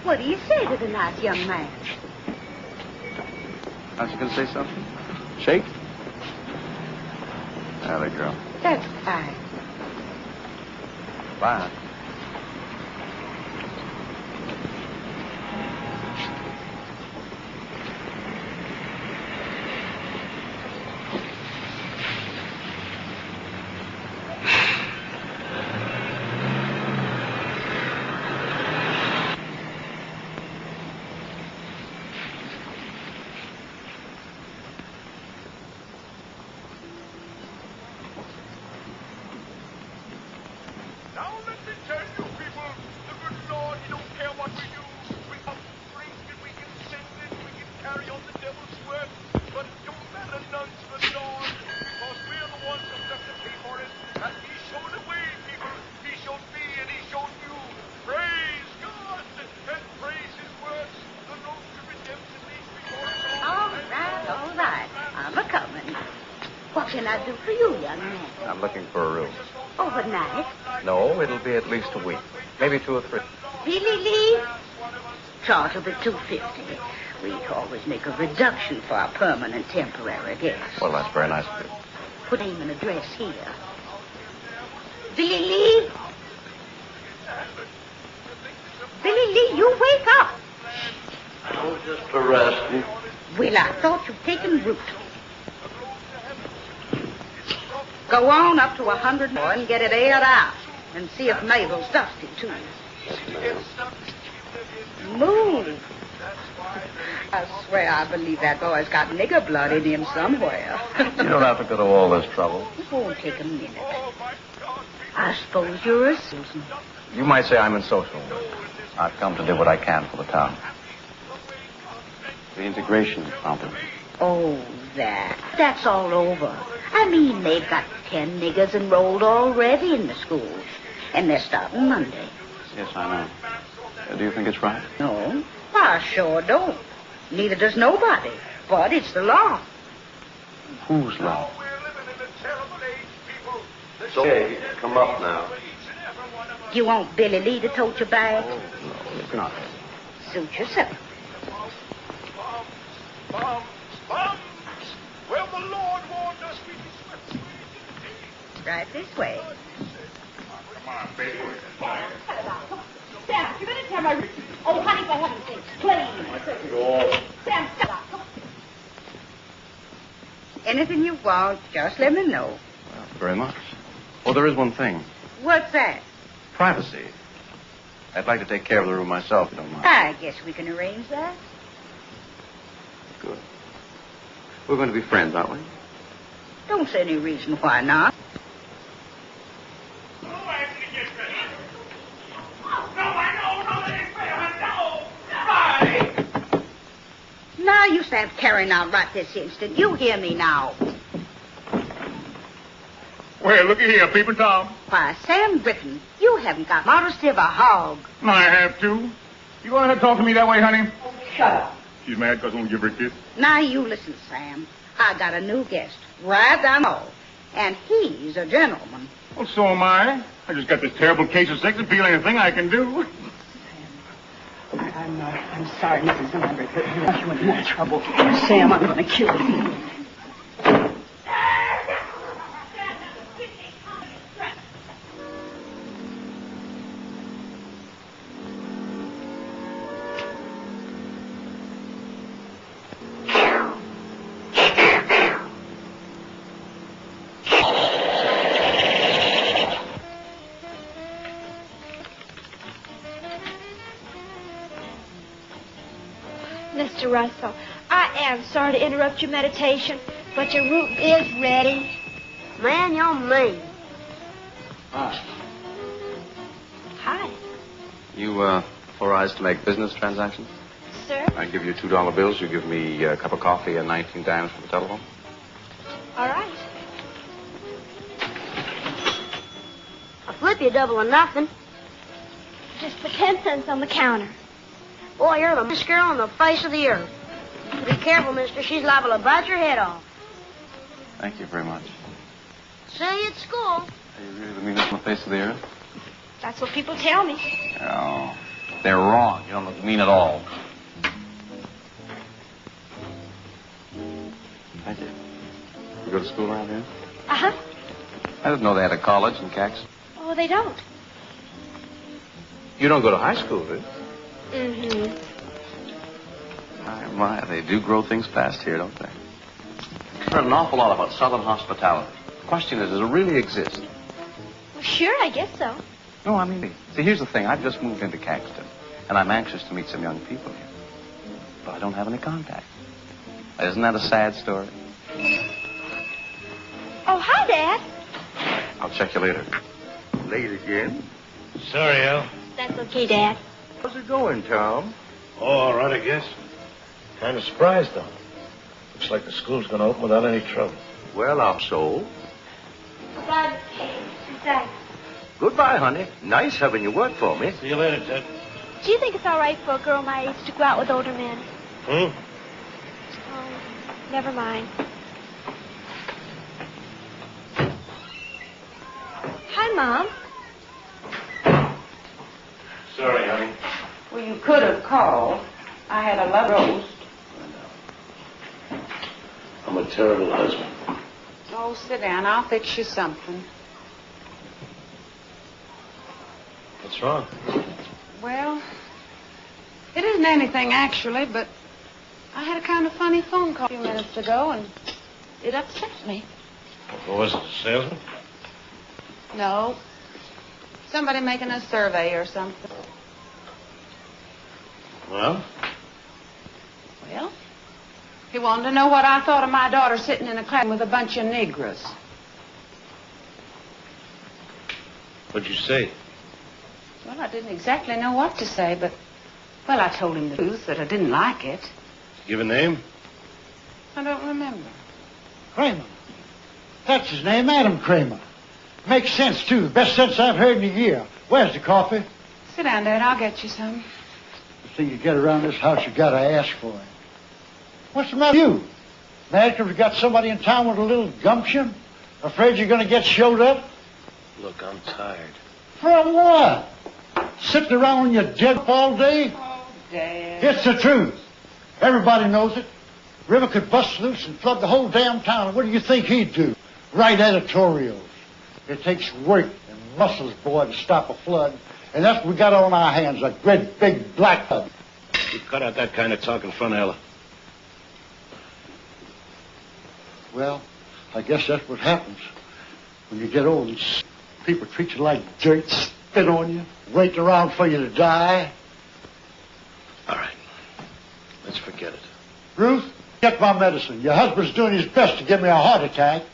What do you say to the nice young man? Aren't you going to say something? Shake? There, girl. That's fine. Bye. What can I do for you, young man? I'm looking for a room. Overnight? No, it'll be at least a week. Maybe 2 or 3. Really, Lee? Charge will be $2.50. We always make a reduction for our permanent temporary guests. Well, that's very nice of you. Put name and address here. Billy Lee? Billy Lee, you wake up. I was just resting. Well, I thought you'd taken root. Go on up to 100 more and get it aired out. And see if Mabel's dusty, too. Move. I swear I believe that boy's got nigger blood in him somewhere. You don't have to go to all this trouble. It won't take a minute. I suppose you're a citizen. You might say I'm in social work. I've come to do what I can for the town. The integration problem. Oh, that's all over. I mean, they've got 10 niggers enrolled already in the schools. And they're starting Monday. Yes, I know. Do you think it's right? No, I sure don't. Neither does nobody. But it's the law. Whose law? It's okay. You can come up now. Do you want Billy Lee to tote your bag? Oh, no, it's not. Suit yourself. Well, the Lord warned us we'd be swept. Right this way. Come on, baby. Sam, you better tell my... Oh, honey, for heaven's sake, please. Go. Sam, stop. Anything you want, just let me know. Well, very much. Oh, there is one thing. What's that? Privacy. I'd like to take care of the room myself, if you don't mind. I guess we can arrange that. Good. We're going to be friends, aren't we? Don't see any reason why not. No, Anthony, get ready. No, I know. No, that ain't fair. No. Bye. Now you stand carrying out right this instant. You hear me now. Well, looky here, Peeping Tom. Why, Sam Britton, you haven't got modesty of a hog. I have to. You going to talk to me that way, honey? Shut up. She's mad because I won't give her a kiss. Now you listen, Sam. I got a new guest, right down the hall. And he's a gentleman. Well, so am I. I just got this terrible case of sex appeal. Anything I can do. I'm sorry, Mrs. Lambert, but you're in more trouble. Sam, I'm going to kill you. Mr. Russell. I am sorry to interrupt your meditation, but your room is ready. Man, you're mean. Hi. Hi. You, authorized to make business transactions? Sir? I give you $2 bills. You give me a cup of coffee and 19 dimes for the telephone. All right. I'll flip you double or nothing. Just put 10 cents on the counter. Boy, you're the best girl on the face of the earth. Be careful, mister. She's liable to bite your head off. Thank you very much. See you at school. Are you really the meanest on the face of the earth? That's what people tell me. No. They're wrong. You don't look mean at all. Thank you. You go to school around here? Uh-huh. I didn't know they had a college in Caxton. Oh, they don't. You don't go to high school, do you? Mm-hmm. My, they do grow things fast here, don't they? I've heard an awful lot about Southern hospitality. The question is, does it really exist? Well, sure, I guess so. No, I mean, see, here's the thing. I've just moved into Caxton, and I'm anxious to meet some young people here. But I don't have any contact. Isn't that a sad story? Oh, hi, Dad. I'll check you later. Late again? Sorry, Al. That's okay, Dad. How's it going, Tom? Oh, all right, I guess. Kind of surprised, though. Looks like the school's going to open without any trouble. Well, I'm so. Goodbye, Thanks. Goodbye, honey. Nice having you work for me. See you later, Ted. Do you think it's all right for a girl my age to go out with older men? Hmm? Oh, never mind. Hi, Mom. Sorry, honey. Well, you could have called. I had a love roast. I'm a terrible husband. Oh, sit down. I'll fix you something. What's wrong? Well, it isn't anything, actually, but I had a kind of funny phone call a few minutes ago, and it upset me. What was it, a salesman? No. Somebody making a survey or something. Well? Well, he wanted to know what I thought of my daughter sitting in a class with a bunch of Negroes. What'd you say? Well, I didn't exactly know what to say, but, well, I told him the truth, that I didn't like it. Give a name? I don't remember. Cramer. That's his name, Adam Cramer. Makes sense, too. The best sense I've heard in a year. Where's the coffee? Sit down, Dad. I'll get you some. The thing you get around this house, you gotta ask for it. What's the matter with you? Mad because we got somebody in town with a little gumption? Afraid you're gonna get showed up? Look, I'm tired. From what? Sitting around on your dead all day? Oh, Dad. It's the truth. Everybody knows it. River could bust loose and flood the whole damn town. What do you think he'd do? Write editorials. It takes work and muscles, boy, to stop a flood. And that's what we got on our hands, a great big black flood. You cut out that kind of talk in front of Ella. Well, I guess that's what happens when you get old and people treat you like dirt, spit on you, waiting around for you to die. All right. Let's forget it. Ruth, get my medicine. Your husband's doing his best to give me a heart attack.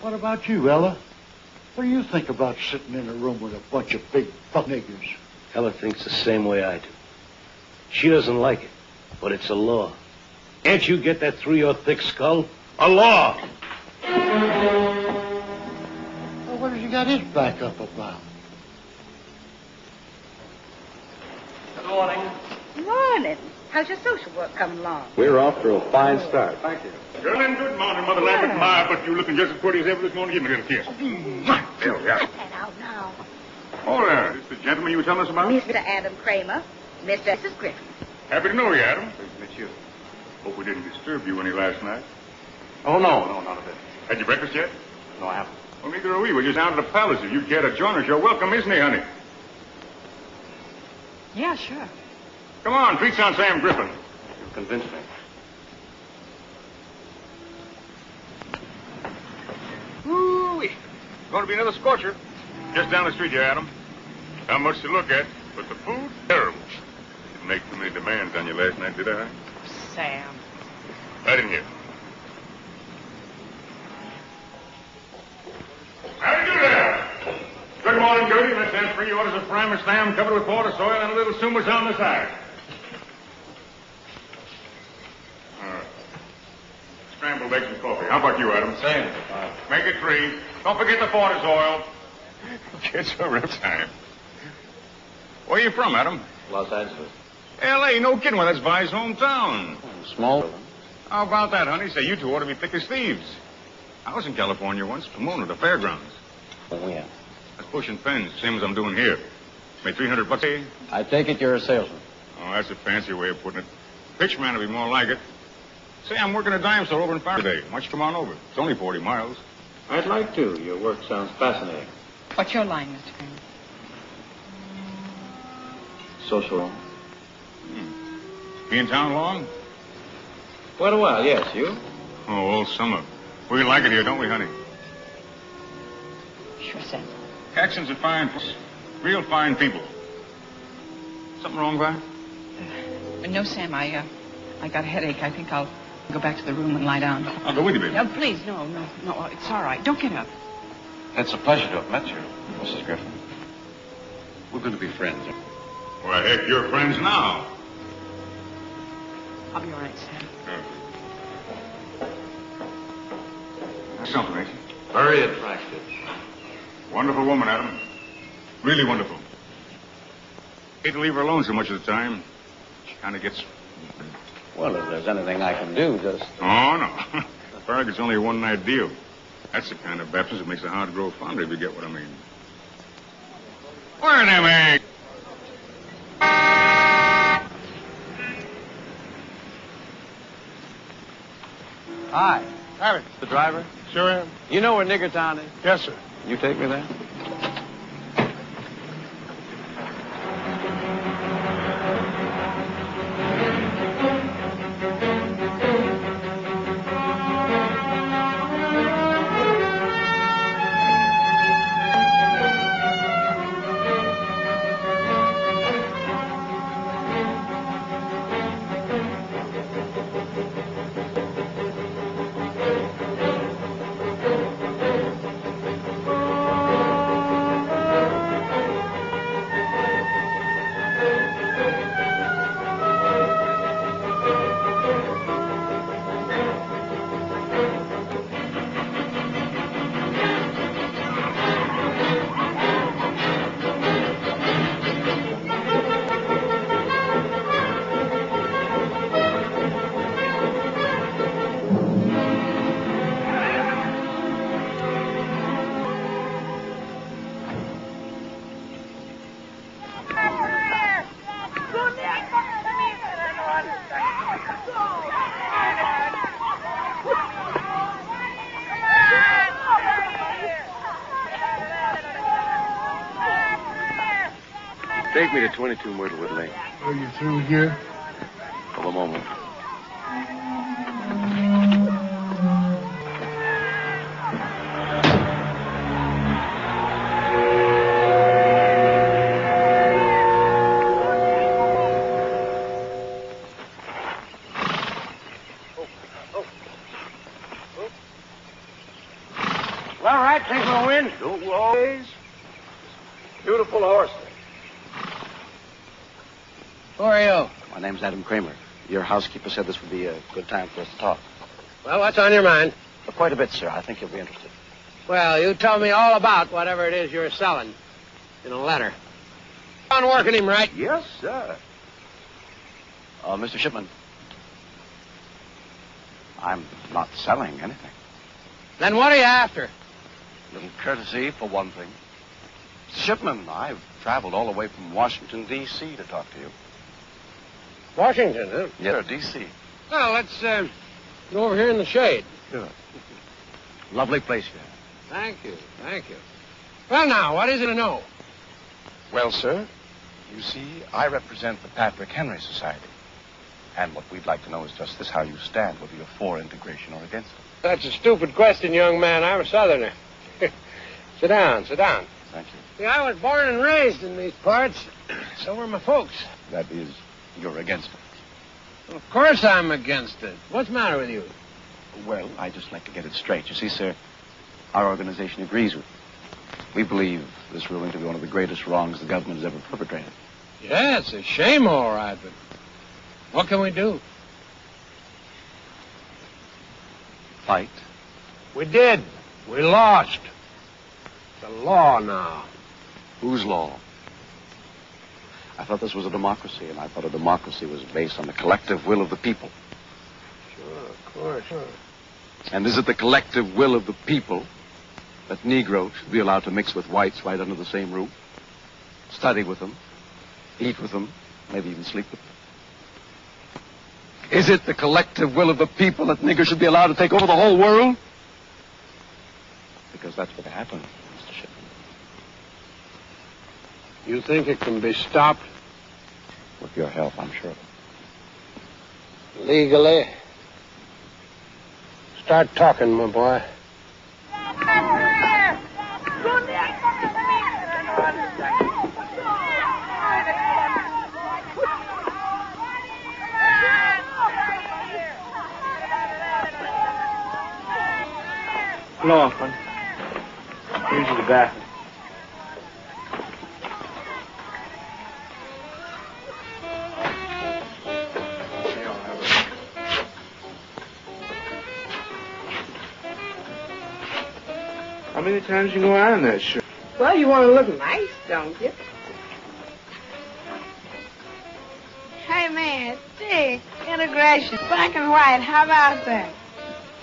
What about you, Ella? What do you think about sitting in a room with a bunch of big buck niggers? Ella thinks the same way I do. She doesn't like it, but it's a law. Can't you get that through your thick skull? A law! Well, what has he got his back up about? Good morning. Morning. How's your social work coming along? We're off to a fine start. Thank you. Girl, and good morning, Mother Lambert. My, but you looking just as pretty as ever this morning. Give me a little kiss. There we are. Cut that out now. Oh, there. This the gentleman you were telling us about? Mr. Adam Cramer, Mr. and Mrs. Griffin. Happy to know you, Adam. Pleased to meet you. Hope we didn't disturb you any last night. Oh, no, not a bit. Had you breakfast yet? No, I haven't. Well, neither are we. We're just down at the palace. If you'd care to join us, you're welcome, isn't he, honey? Yeah, sure. Come on, treats on Sam Griffin. You've convinced me. Ooh-wee. Going to be another scorcher. Just down the street here, Adam. Not much to look at, but the food, terrible. Didn't make too many demands on you last night, did I? Sam. Right in here. How do you do there? Good morning, Gertie. Let's have 3 orders of primer stam covered with water, soil, and a little sumas on the side. Scrambled eggs and coffee. How about you, Adam? Same. Make it 3. Don't forget the Porter's oil. Get your rip time. Where are you from, Adam? Los Angeles. L.A., no kidding. Well, that's Vi's hometown. Small. How about that, honey? Say, you two ought to be thick as thieves. I was in California once, Pomona, the fairgrounds. Oh, yeah. That's pushing pens, same as I'm doing here. Made $300 a day. I take it you're a salesman. Oh, that's a fancy way of putting it. Pitchman would be more like it. Say, I'm working a dime store over in Far today. Why don't you come on over? It's only 40 miles. I'd like to. Your work sounds fascinating. What's your line, Mr. Cramer? Social. Be in town long? Quite a while, yes. You? Oh, all summer. We like it here, don't we, honey? Sure, Sam. Caxton's a fine place. Real fine people. Something wrong, Vi? No, Sam, I got a headache. I think I'll go back to the room and lie down. I'll go with you, baby. No, please, no. It's all right. Don't get up. It's a pleasure to have met you, Mrs. Griffin. We're going to be friends. Well, heck, you're friends now. I'll be all right, Sam. That's something, ain't she? Very attractive. Wonderful woman, Adam. Really wonderful. Hate to leave her alone so much of the time. She kind of gets... Well, if there's anything I can do, just... Oh, no. Farragut's only a one-night deal. That's the kind of baptism that makes the heart grow fonder, if you get what I mean. Where are them eggs? Hi. Harry. The driver? Sure am. You know where Niggertown is? Yes, sir. You take me there? Take me to 22 Myrtlewood Lane. Are you through here? For a moment. All right, take my wind. Don't always. Beautiful horse. Who are you? My name's Adam Cramer. Your housekeeper said this would be a good time for us to talk. Well, what's on your mind? Quite a bit, sir. I think you'll be interested. Well, you tell me all about whatever it is you're selling in a letter. On working him right. Yes, sir. Mr. Shipman, I'm not selling anything. Then what are you after? A little courtesy, for one thing. Mr. Shipman, I've traveled all the way from Washington, D.C. to talk to you. Washington, huh? Yeah, D.C. Well, let's go over here in the shade. Sure. Lovely place you have. Thank you, thank you. Well, now, what is it to know? Well, sir, you see, I represent the Patrick Henry Society. And what we'd like to know is just this, how you stand, whether you're for integration or against it. That's a stupid question, young man. I'm a Southerner. Sit down, sit down. Thank you. See, I was born and raised in these parts. So were my folks. That is You're against it. Of course I'm against it. What's the matter with you? Well, I'd just like to get it straight. You see, sir, our organization agrees with you. We believe this ruling to be one of the greatest wrongs the government has ever perpetrated. Yeah, it's a shame, all right, but what can we do? Fight? We did. We lost. It's a law now. Whose law? I thought this was a democracy, and I thought a democracy was based on the collective will of the people. Sure, of course, sure. And is it the collective will of the people that Negroes should be allowed to mix with whites right under the same roof? Study with them, eat with them, maybe even sleep with them? Is it the collective will of the people that niggers should be allowed to take over the whole world? Because that's what happened, Mr. Shipman. You think it can be stopped? With your help, I'm sure. Legally. Start talking, my boy. Lawful. Here's the bathroom. How many times you go out in that shirt? Well, you want to look nice, don't you? Hey, man, dig, integration, black and white, how about that?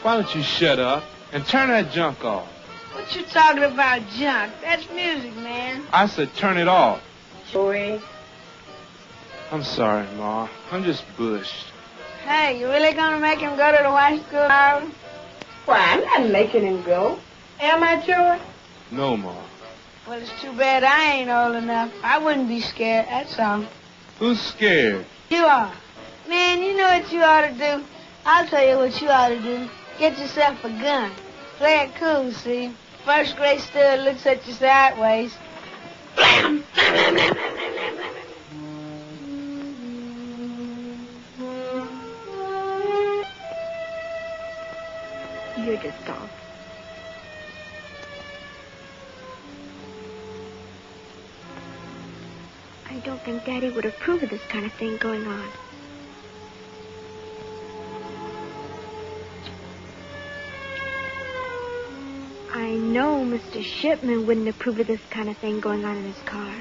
Why don't you shut up and turn that junk off? What you talking about, junk? That's music, man. I said turn it off. Boy. I'm sorry, Ma. I'm just bushed. Hey, you really gonna make him go to the white school now? Why, I'm not making him go. Am I, Joey? No, Ma. Well, it's too bad I ain't old enough. I wouldn't be scared, that's all. Who's scared? You are. Man, you know what you ought to do? I'll tell you what you ought to do. Get yourself a gun. Play it cool, see? First grade stud looks at you sideways. Blam! You're just off. I don't think Daddy would approve of this kind of thing going on. I know Mr. Shipman wouldn't approve of this kind of thing going on in his car.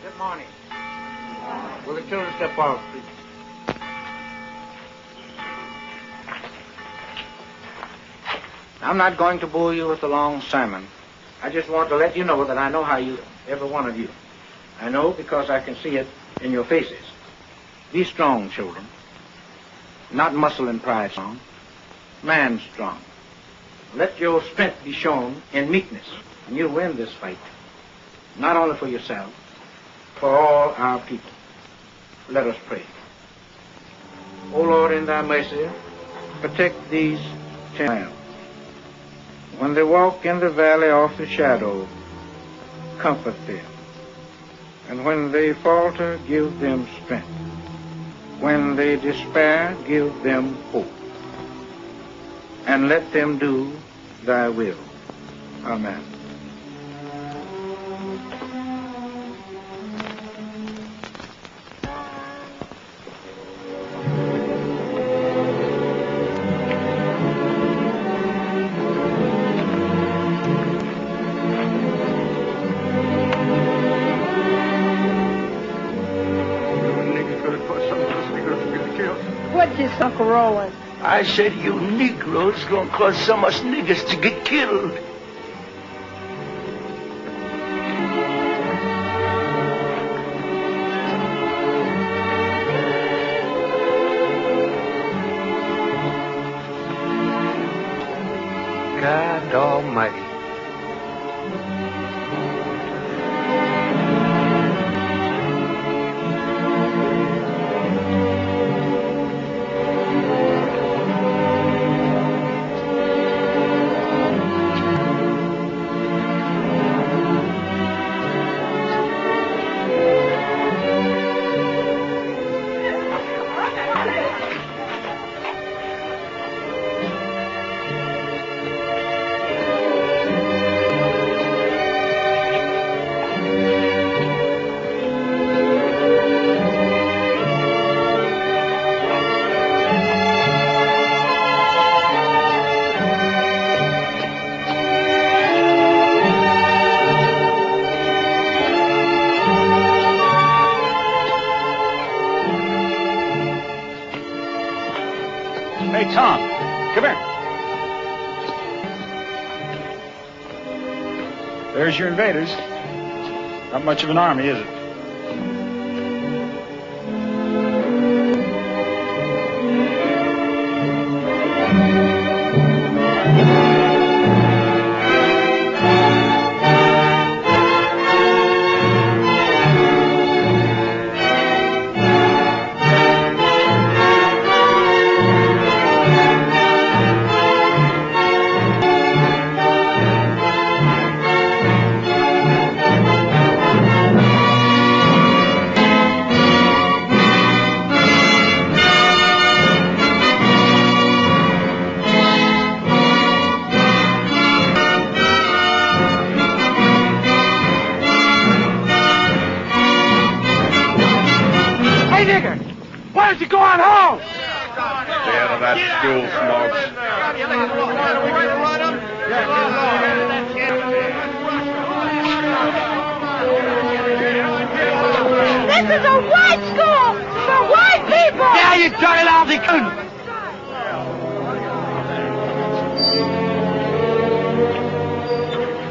Good morning. Will the children step off, please? I'm not going to bore you with a long sermon. I just want to let you know that I know how you, every one of you. I know because I can see it in your faces. Be strong, children. Not muscle and pride strong. Man strong. Let your strength be shown in meekness, and you'll win this fight. Not only for yourself, for all our people. Let us pray. O Lord, in thy mercy, protect these children. When they walk in the valley of the shadow, comfort them. And when they falter, give them strength. When they despair, give them hope. And let them do thy will. Amen. Uncle Roland. I said you Negroes gonna cause some of us niggers to get killed. God Almighty. Hey, Tom, come here. There's your invaders. Not much of an army, is it?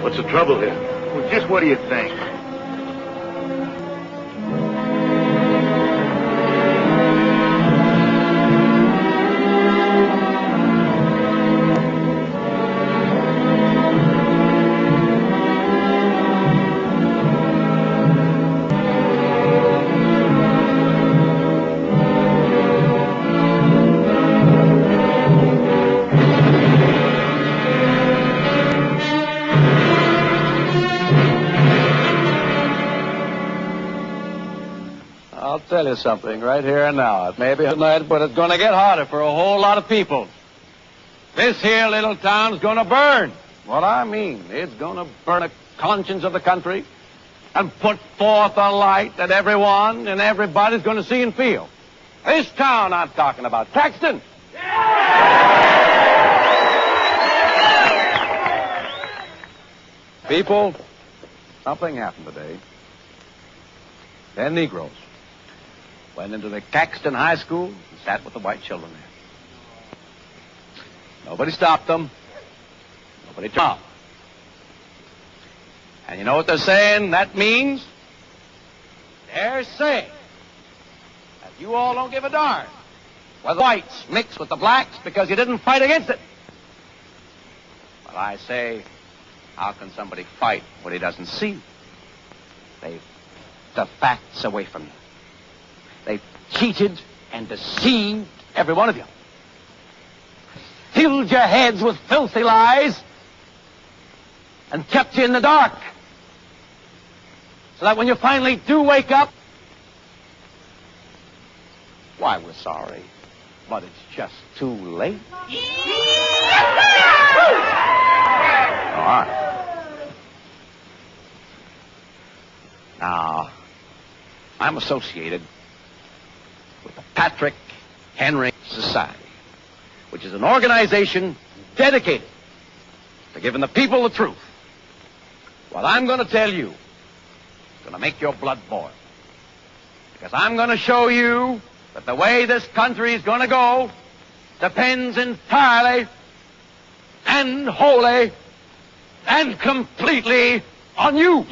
What's the trouble here? Well, just what do you think? I'll tell you something right here and now. It may be tonight, but it's going to get harder for a whole lot of people. This here little town's going to burn. What I mean, it's going to burn the conscience of the country and put forth a light that everyone and everybody's going to see and feel. This town I'm talking about, Caxton. People, something happened today. They're Negroes. Went into the Caxton High School and sat with the white children there. Nobody stopped them. Nobody told them. And you know what they're saying that means? They're saying that you all don't give a darn whether whites mix with the blacks because you didn't fight against it. But I say, how can somebody fight what he doesn't see? They've the facts away from you. They've cheated and deceived every one of you. Filled your heads with filthy lies and kept you in the dark. So that when you finally do wake up, why, we're sorry, but it's just too late. All right. Now, I'm associated with the Patrick Henry Society, which is an organization dedicated to giving the people the truth. What I'm going to tell you is going to make your blood boil. Because I'm going to show you that the way this country is going to go depends entirely and wholly and completely on you.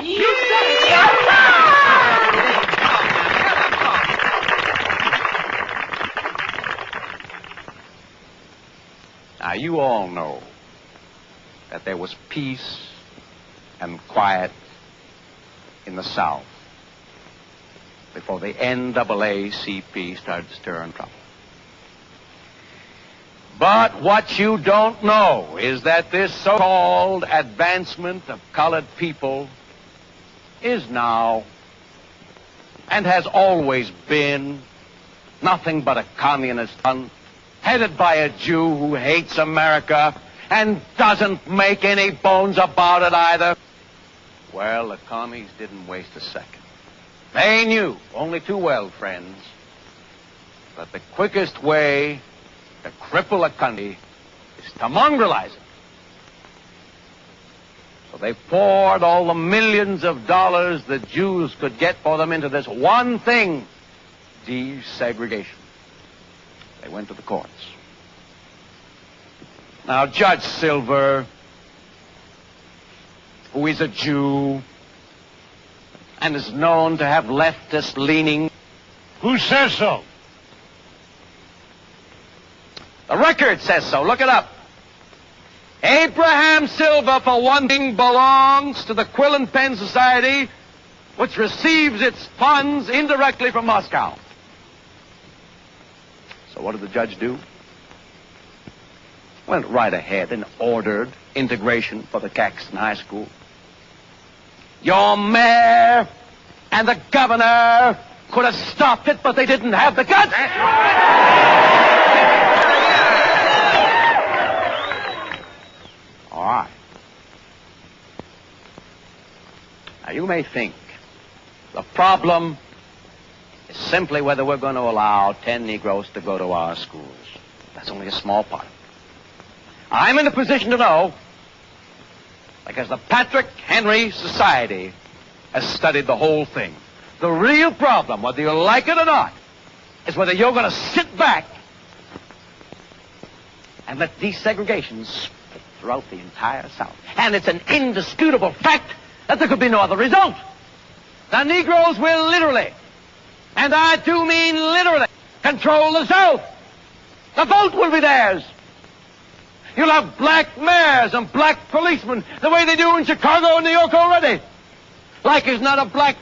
Now, you all know that there was peace and quiet in the South before the NAACP started stirring trouble. But what you don't know is that this so-called advancement of colored people is now and has always been nothing but a communist fund headed by a Jew who hates America and doesn't make any bones about it either. Well, the commies didn't waste a second. They knew, only too well, friends, that the quickest way to cripple a country is to mongrelize it. So they poured all the millions of dollars the Jews could get for them into this one thing, desegregation. They went to the courts. Now, Judge Silver, who is a Jew and is known to have leftist leaning. Who says so? The record says so. Look it up. Abraham Silver, for one thing, belongs to the Quill and Pen Society, which receives its funds indirectly from Moscow. So what did the judge do? Went right ahead and ordered integration for the Caxton High School. Your mayor and the governor could have stopped it, but they didn't have the guts. All right. Now, you may think the problem is simply whether we're going to allow 10 Negroes to go to our schools. That's only a small part. I'm in a position to know because the Patrick Henry Society has studied the whole thing. The real problem, whether you like it or not, is whether you're going to sit back and let desegregation spread throughout the entire South. And it's an indisputable fact that there could be no other result. The Negroes will literally, and I do mean literally, control the South. The vote will be theirs. You'll have black mayors and black policemen the way they do in Chicago and New York already. Like is not a black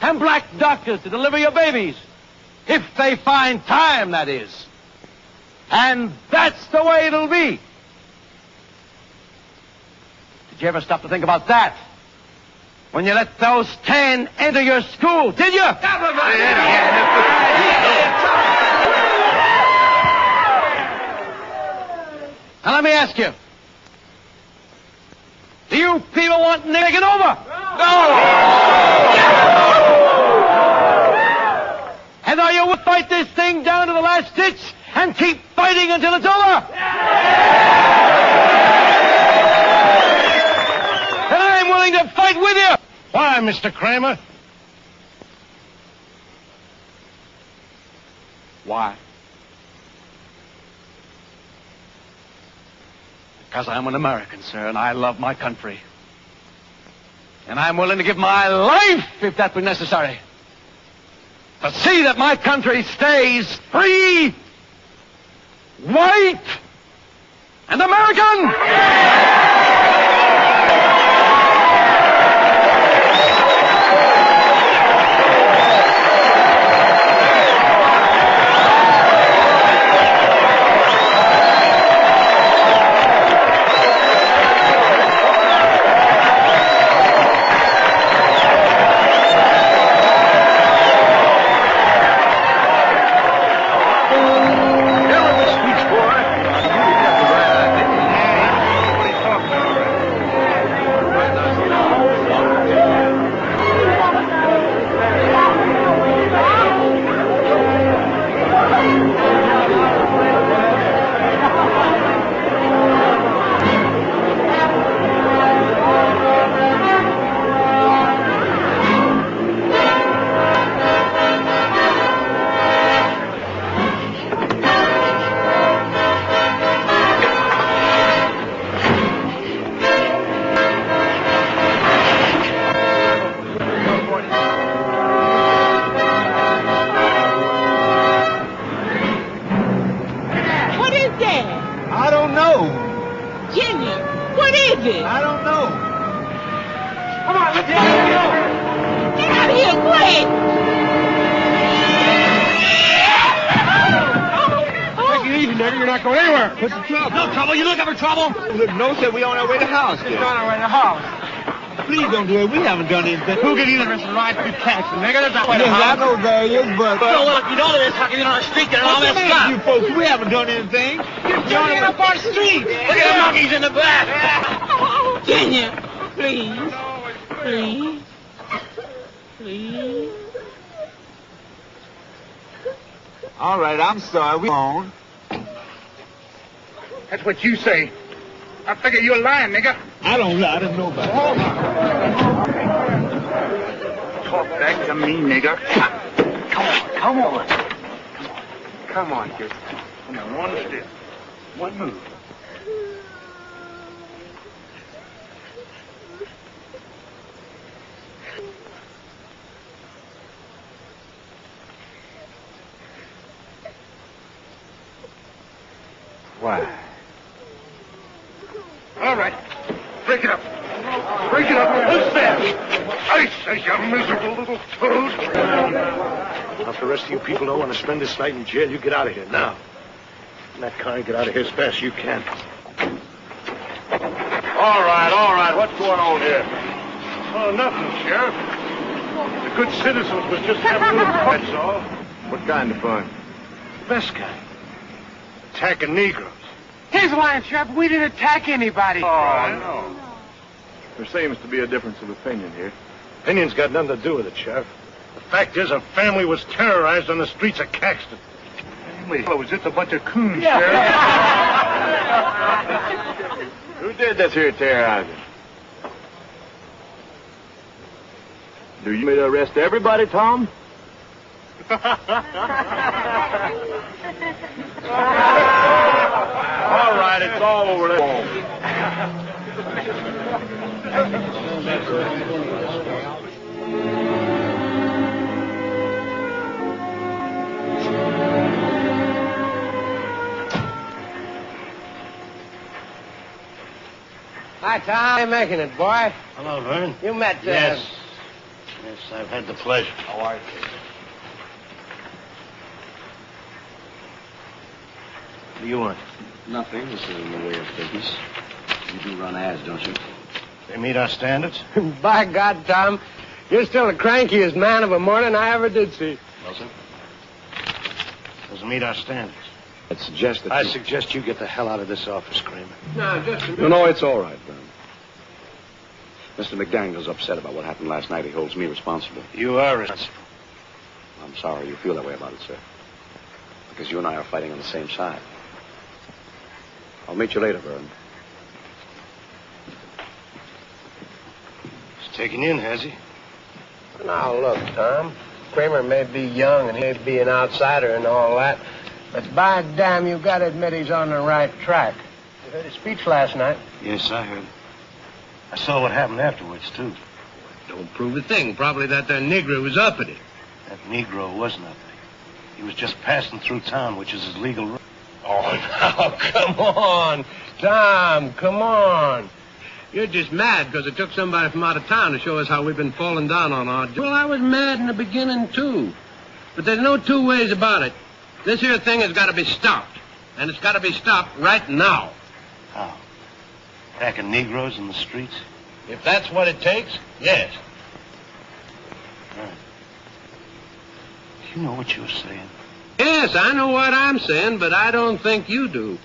and black doctors to deliver your babies. If they find time, that is. And that's the way it'll be. Did you ever stop to think about that? When you let those 10 enter your school, did you? Now let me ask you. Do you people want to take it over? No! And are you willing to fight this thing down to the last ditch and keep fighting until it's over? And I'm willing to fight with you. Why, Mr. Cramer? Why? Because I'm an American, sir, and I love my country. And I'm willing to give my life, if that be necessary, to see that my country stays free, white, and American! We haven't done anything. Who gave you the right to Caxton, nigga? That's not what yes, I know there is, but... Well, if you know there is, how come you're on the street getting all messed up? You folks, we haven't done anything. You're jumping up our street. Look at the monkeys in the back. Kenya, please. Please. Please. All right, I'm sorry. We're on. That's what you say. I figure you're lying, nigga. I don't lie to nobody. Talk back to me, nigga. Come on. Come on, kid. Come on, one step. One move. Why? All right. Break it up. Break it up. Who's that? I say, you miserable little toad. Now, if the rest of you people don't want to spend this night in jail, you get out of here now. And that car, get out of here as fast as you can. All right. What's going on here? Oh, nothing, Sheriff. The good citizens was just having a little fun, that's all. What kind of fun? Best kind. Attacking Negroes. He's lying, Sheriff. We didn't attack anybody. Oh, no. There seems to be a difference of opinion here. Opinion's got nothing to do with it, Sheriff. The fact is, a family was terrorized on the streets of Caxton. Family? Oh, was just a bunch of coons, Sheriff. Who did this here terrorizing? Do you mean to arrest everybody, Tom? All right, it's all over. Hi, Tom. How you making it, boy? Hello, Vern. You met... Yes, I've had the pleasure. How are you? What do you want? Nothing. This is in the way of business. You do run ads, don't you? They meet our standards? By God, Tom, you're still the crankiest man of a morning I ever did see. Doesn't meet our standards. I suggest that I suggest you get the hell out of this office, Cramer. No, just a minute. No, it's all right, Vern. Mr. McDaniel's upset about what happened last night. He holds me responsible. You are responsible. I'm sorry you feel that way about it, sir. Because you and I are fighting on the same side. I'll meet you later, Vern. He's taking you in, has he? Now, look, Tom. Cramer may be young and he may be an outsider and all that, but by damn, you got to admit he's on the right track. You heard his speech last night. Yes, I heard it. I saw what happened afterwards, too. Don't prove a thing. Probably that there Negro was uppity. That Negro wasn't uppity. He was just passing through town, which is his legal right. Oh, now, come on. Tom, come on. You're just mad because it took somebody from out of town to show us how we've been falling down on our... Well, I was mad in the beginning, too. But there's no two ways about it. This here thing has got to be stopped. And it's got to be stopped right now. How? Attacking Negroes in the streets? If that's what it takes, yes. Right. You know what you're saying. Yes, I know what I'm saying, but I don't think you do.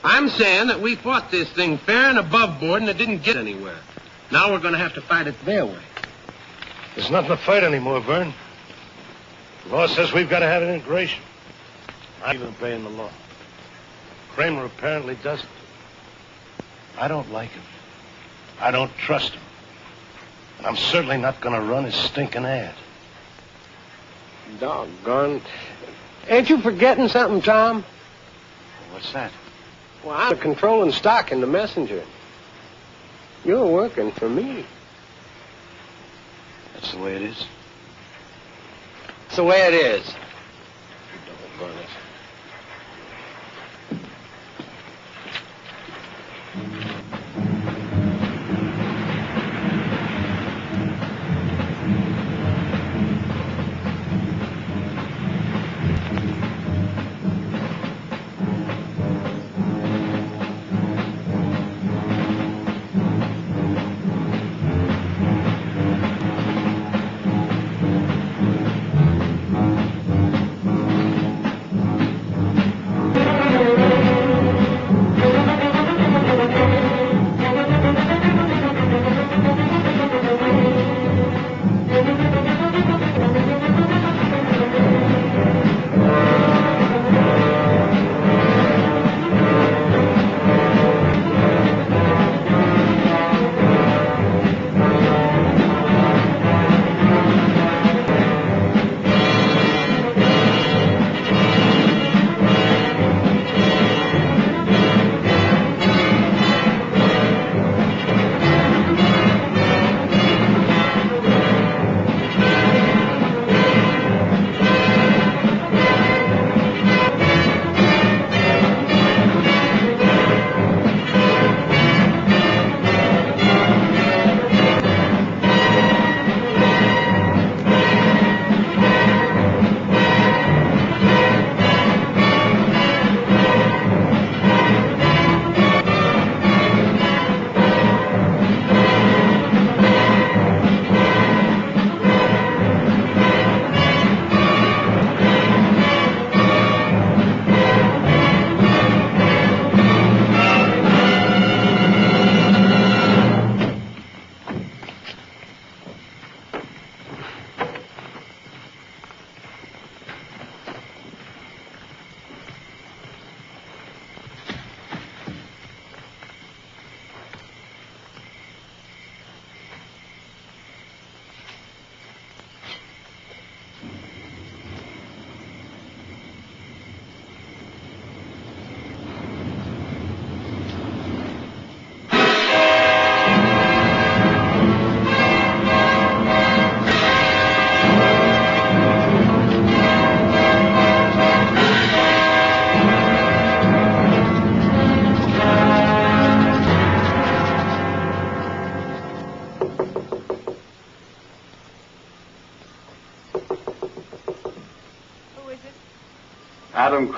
I'm saying that we fought this thing fair and above board and it didn't get anywhere. Now we're going to have to fight it their way. There's nothing to fight anymore, Vern. The law says we've got to have an integration. I'm even obeying the law. Cramer apparently doesn't. I don't like him. I don't trust him. And I'm certainly not going to run his stinking ad. Doggone. Ain't you forgetting something, Tom? What's that? Well, I'm controlling stock in the Messenger. You're working for me. That's the way it is. That's the way it is. Doggone it.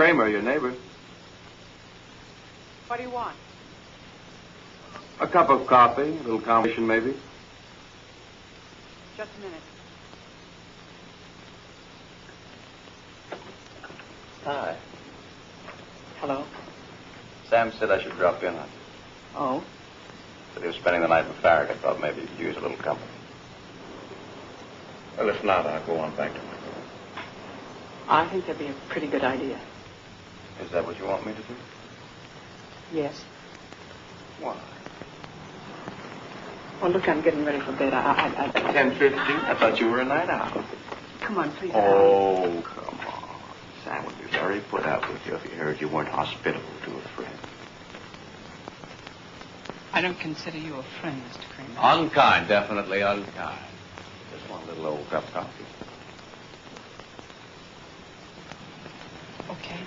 Cramer, your neighbor. What do you want? A cup of coffee, a little conversation, maybe. Just a minute. Hi. Hello? Sam said I should drop in on you. Oh? Said he was spending the night in Farragut. Thought maybe you could use a little company. Well, if not, I'll go on back to my room. I think that'd be a pretty good idea. Is that what you want me to do? Yes. Why? Well, look, I'm getting ready for bed. 10:50? I thought you were a night owl. Come on, please. Oh, come on. Sam would be very put out with you if he heard you weren't hospitable to a friend. I don't consider you a friend, Mr. Cramer. Unkind, definitely unkind. Just one little old cup of coffee. Okay.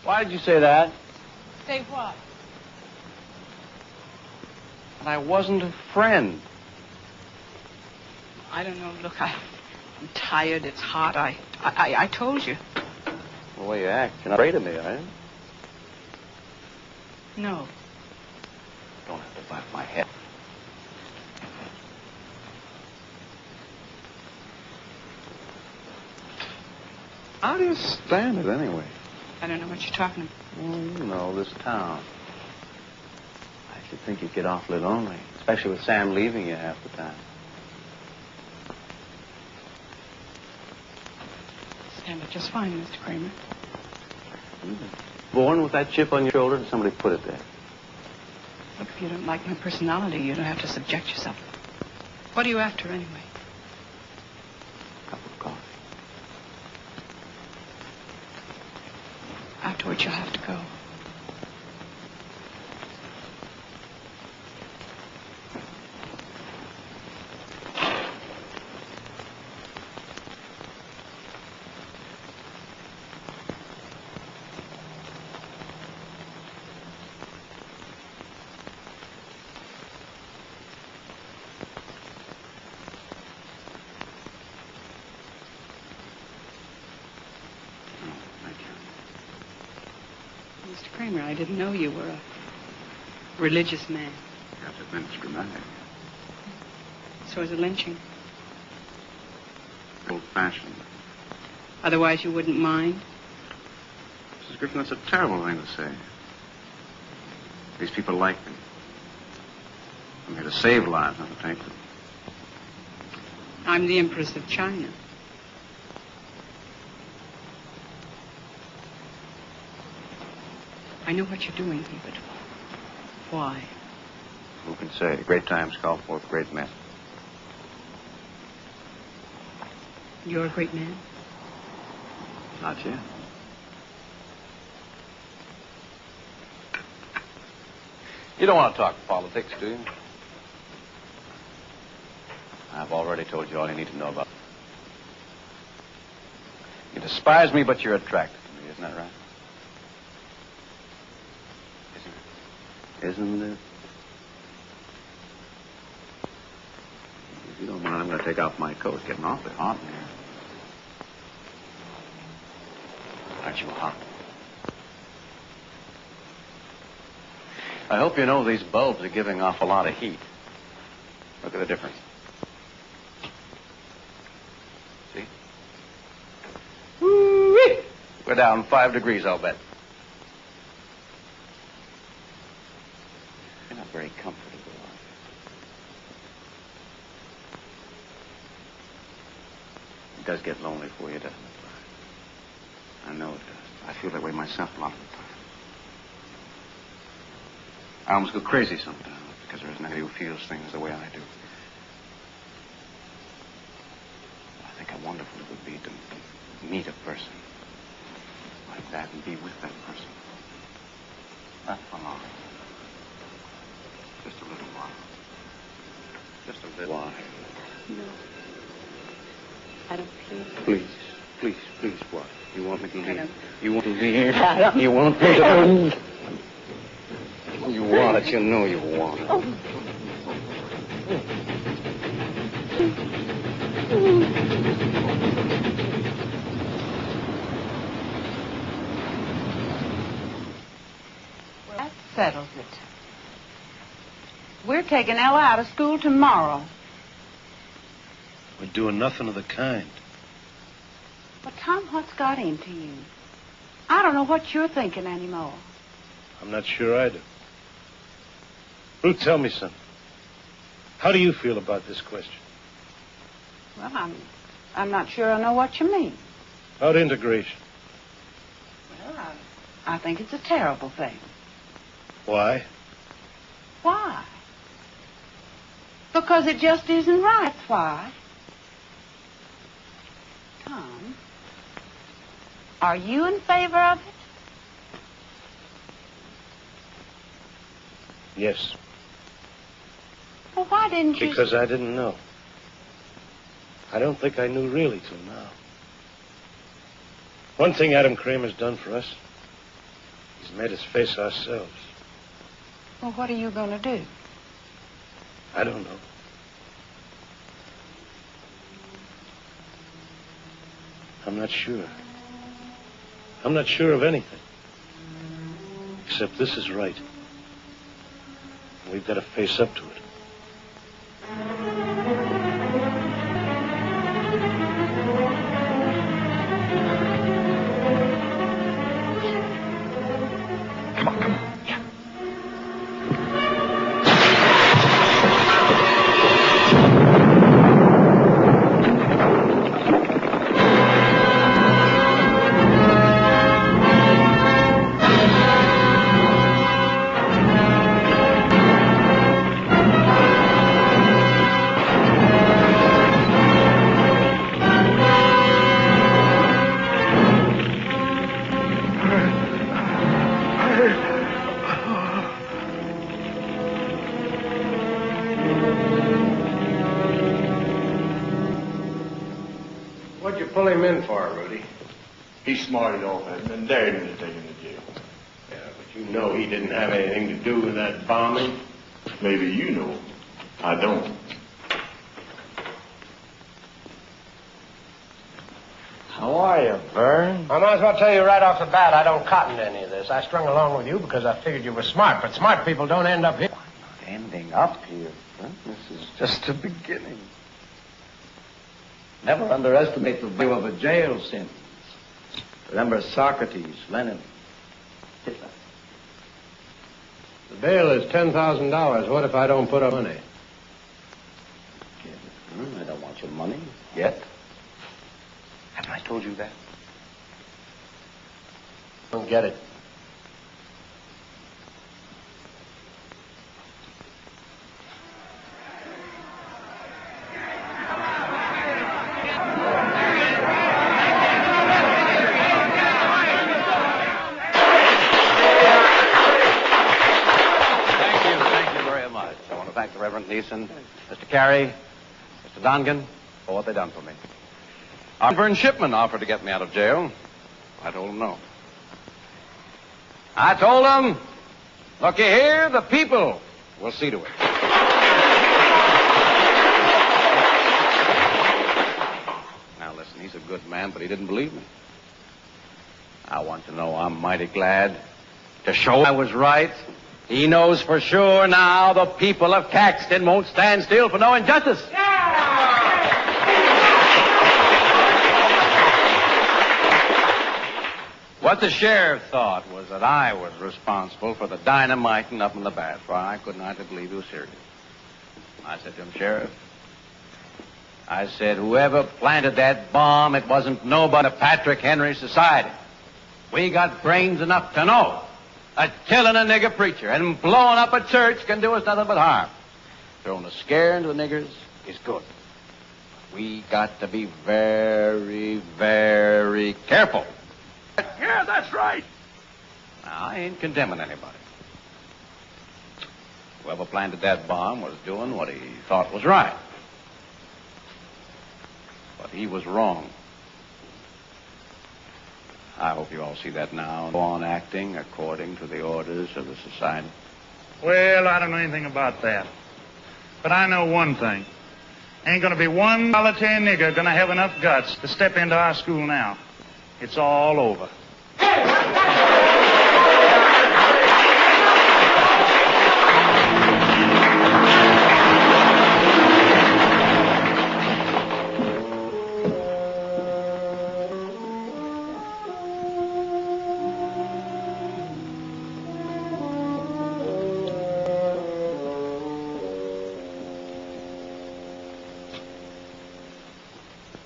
Why did you say that? Say what? That I wasn't a friend. I don't know. Look, I'm tired. It's hot. I told you. The way you act, you're not afraid of me, are you? No. Don't have to bite my head. How do you stand it, anyway? I don't know what you're talking about. Well, you know, this town. I should think you'd get awfully lonely, especially with Sam leaving you half the time. Stand it just fine, Mr. Cramer. Born with that chip on your shoulder, and somebody put it there. Look, if you don't like my personality, you don't have to subject yourself. What are you after, anyway? A cup of coffee. Afterwards, you'll have to go. Mr. Cramer, I didn't know you were a religious man. That's a bit dramatic. So is a lynching. Old-fashioned. Otherwise, you wouldn't mind? Mrs. Griffin, that's a terrible thing to say. These people like me. I'm here to save lives, not to take them. I'm the Empress of China. I know what you're doing here, but why? Who can say? Great times call forth great men. You're a great man. Not yet. You don't want to talk politics, do you? I've already told you all you need to know about it. You despise me, but you're attracted to me, isn't that right? Isn't it? If you don't mind, I'm going to take off my coat. It's getting awfully hot in here. Aren't you hot? I hope you know these bulbs are giving off a lot of heat. Look at the difference. See? Woo-wee! We're down 5 degrees, I'll bet. You're not very comfortable, are you? It does get lonely for you, doesn't it? I know it does. I feel that way myself a lot of the time. I almost go crazy sometimes because there isn't anybody who feels things the way I do. I think how wonderful it would be to meet a person like that and be with that person. Not for long. Just a little while. Just a little while. No. Adam, please. Please. Please, please, what? You want me to leave? Adam. You want to leave? Adam. You want me to leave? You want want it. You know you want it. Oh. Well, that settles it. We're taking Ella out of school tomorrow. We're doing nothing of the kind. But, Tom, what's got into you? I don't know what you're thinking anymore. I'm not sure either. Ruth, tell me something. How do you feel about this question? Well, I'm not sure I know what you mean. About integration. Well, I think it's a terrible thing. Why? Why? Because it just isn't right. That's why. Tom, are you in favor of it? Yes. Well, why didn't you... Because I didn't know. I don't think I knew really till now. One thing Adam Cramer's done for us, he's made us face ourselves. Well, what are you going to do? I don't know. I'm not sure. I'm not sure of anything. Except this is right. We've got to face up to it. Pull him in for it, Rudy. He smarted off and then dared me to take him to jail. Yeah, but you know he didn't have anything to do with that bombing. Maybe you know. I don't. How are you, Vern? I might as well tell you right off the bat I don't cotton to any of this. I strung along with you because I figured you were smart, but smart people don't end up here. Why not ending up here, Vern? This is just the beginning. Never underestimate the value of a jail sentence. Remember Socrates, Lenin, Hitler. The bail is $10,000. What if I don't put up money? I don't want your money yet. Haven't I told you that? Don't get it. Neeson, Mr. Carey, Mr. Dongan, for what they done for me. Vern Shipman offered to get me out of jail. I told him no. I told him, looky here, the people will see to it. Now listen, he's a good man, but he didn't believe me. I want to know I'm mighty glad to show I was right. He knows for sure now the people of Caxton won't stand still for no injustice. What the sheriff thought was that I was responsible for the dynamiting up in the bath. Why, I couldn't hardly believe he was serious. I said to him, Sheriff, I said, whoever planted that bomb, it wasn't nobody in Patrick Henry Society. We got brains enough to know that killing a nigger preacher and blowing up a church can do us nothing but harm. Throwing a scare into the niggers is good. We got to be very, very careful. Yeah, that's right. Now, I ain't condemning anybody. Whoever planted that bomb was doing what he thought was right. But he was wrong. I hope you all see that now and go on acting according to the orders of the society. Well, I don't know anything about that. But I know one thing. Ain't gonna be one solitary nigger gonna have enough guts to step into our school now. It's all over.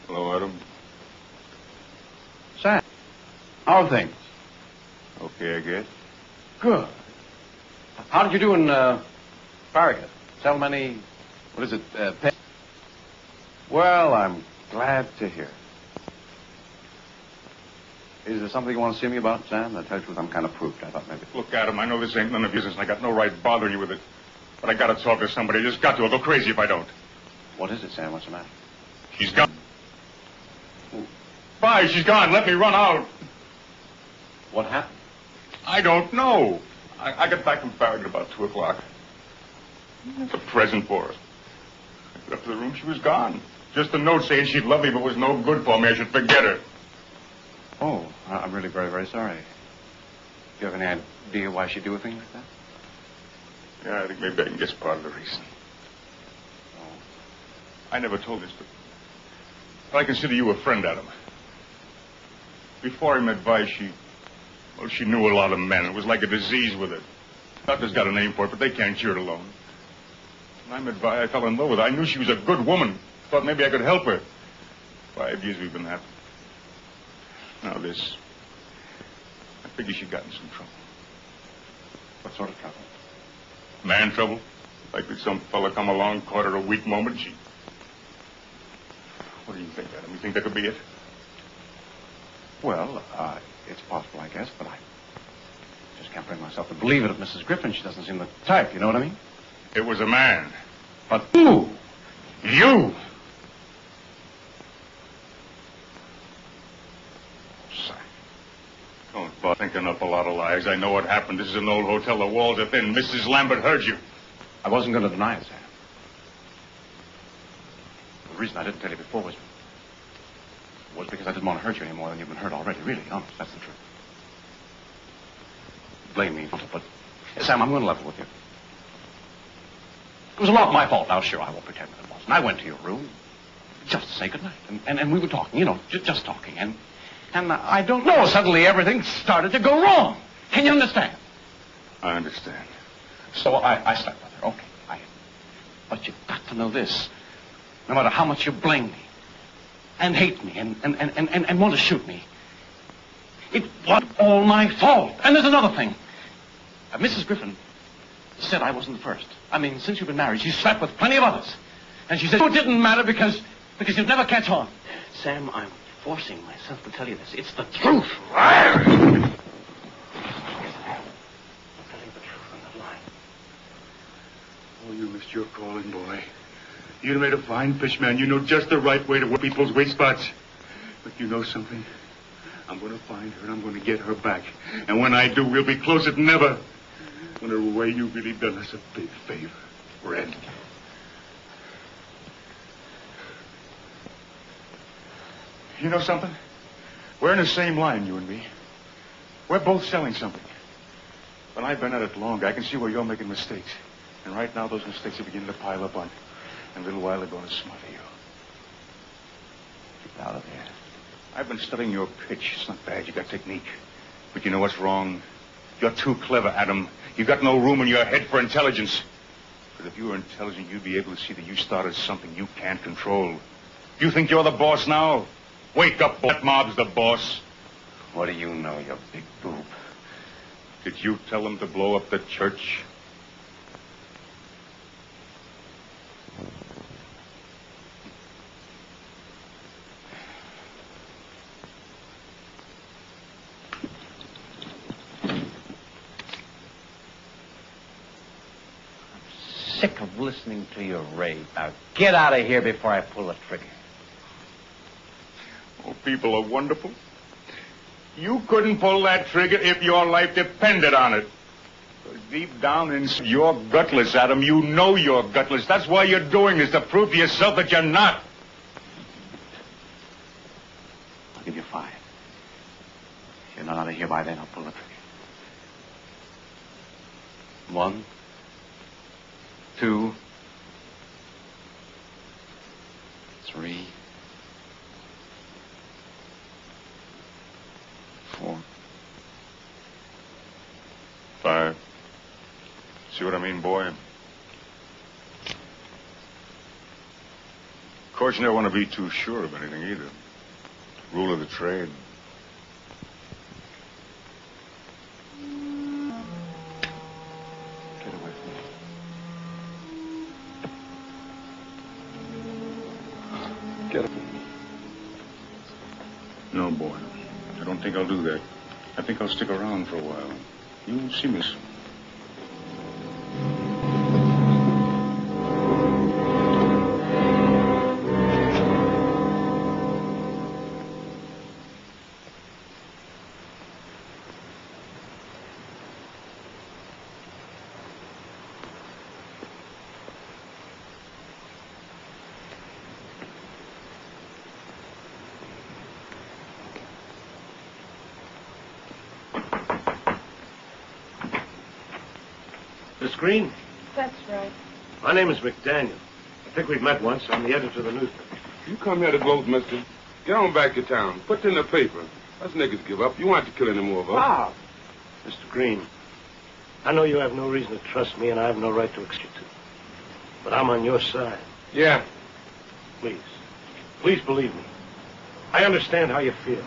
Hello, Adam. Sam, how are things? Okay, I guess. Good. How did you do in Farragut? Sell many, what is it, Well, I'm glad to hear. Is there something you want to see me about, Sam? To tell you the truth, I'm kind of proofed. I thought maybe. Look, Adam, I know this ain't none of your business, and I got no right bothering you with it. But I gotta talk to somebody. I just got to. I'll go crazy if I don't. What is it, Sam? What's the matter? She's gone. Bye, she's gone. Let me run out. What happened? I don't know. I got back from Farragut about 2 o'clock. It's a present for her. I left the room. She was gone. Just a note saying she'd love me, but was no good for me. I should forget her. Oh, I'm really very, very sorry. Do you have any idea why she'd do a thing like that? Yeah, I think maybe I can guess part of the reason. Oh. I never told this to... But I consider you a friend, Adam. Before I met Vi, she knew a lot of men. It was like a disease with her. Doctors got a name for it, but they can't cure it alone. When I met Vi, I fell in love with her. I knew she was a good woman. Thought maybe I could help her. 5 years we've been happy. Now this. I figure she got in some trouble. What sort of trouble? Man trouble. Like that some fella come along, caught her a weak moment, she... What do you think, Adam? You think that could be it? Well, it's possible, I guess, but I just can't bring myself to believe it of Mrs. Griffin. She doesn't seem the type, you know what I mean? It was a man. But who? You! Son. Don't bother thinking up a lot of lies. I know what happened. This is an old hotel. The walls are thin. Mrs. Lambert heard you. I wasn't going to deny it, Sam. The reason I didn't tell you before was because I didn't want to hurt you any more than you've been hurt already. Really, honest, that's the truth. Blame me, but Sam, I'm going to level with you. It was a lot my fault. Now, sure, I won't pretend that it wasn't. I went to your room just to say goodnight, and we were talking, you know, just talking, and I don't know, suddenly everything started to go wrong. Can you understand? I understand. So I slept with her. Okay, but you've got to know this. No matter how much you blame me, and hate me, and want to shoot me, it wasn't all my fault. And there's another thing. Mrs. Griffin said I wasn't the first. I mean, since you've been married, she slept with plenty of others. And she said it didn't matter because you'd never catch on. Sam, I'm forcing myself to tell you this. It's the truth. Liar! I'm telling the truth on that line. Oh, you missed your calling, boy. You made a fine fish, man. You know just the right way to work people's weak spots. But you know something? I'm going to find her and I'm going to get her back. And when I do, we'll be closer than ever. In a way, you've really done us a big favor, Red. You know something? We're in the same line, you and me. We're both selling something. But I've been at it longer. I can see where you're making mistakes. And right now, those mistakes are beginning to pile up on you. And a little while, they're going to smother you. Get out of there. I've been studying your pitch. It's not bad. You got technique. But you know what's wrong? You're too clever, Adam. You've got no room in your head for intelligence. But if you were intelligent, you'd be able to see that you started something you can't control. You think you're the boss now? Wake up, that mob's the boss. What do you know, you big boob? Did you tell them to blow up the church? Sick of listening to your rave. Now get out of here before I pull the trigger. Oh, people are wonderful. You couldn't pull that trigger if your life depended on it. For Deep down inside, you're gutless, Adam. You know you're gutless. That's why you're doing this, to prove to yourself that you're not. I'll give you 5. If you're not out of here by then, I'll pull the trigger. 1, 2, 3, 4, 5. See what I mean, boy? Of course, you never want to be too sure of anything either. Rule of the trade. Get away from me. Get away. No, boy. I don't think I'll do that. I think I'll stick around for a while. You'll see me soon. Miss Green? That's right. My name is McDaniel. I think we've met once. I'm the editor of the newspaper. You come here to gloat, mister. Get on back to town. Put it in the paper. Us niggas give up. You won't have to kill any more of us. Wow. Mr. Green, I know you have no reason to trust me, and I have no right to expect you to. But I'm on your side. Yeah. Please. Please believe me. I understand how you feel.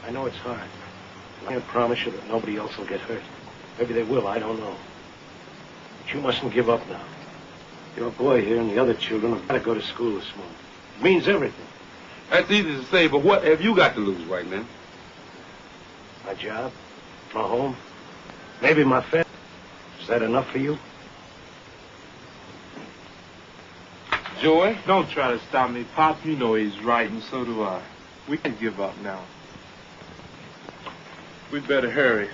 I know it's hard. I can't promise you that nobody else will get hurt. Maybe they will. I don't know. But you mustn't give up now. Your boy here and the other children have got to go to school this morning. It means everything. That's easy to say, but what have you got to lose right now? My job, my home, maybe my family. Is that enough for you? Joey, don't try to stop me. Pop, you know he's right, and so do I. We can give up now. We'd better hurry.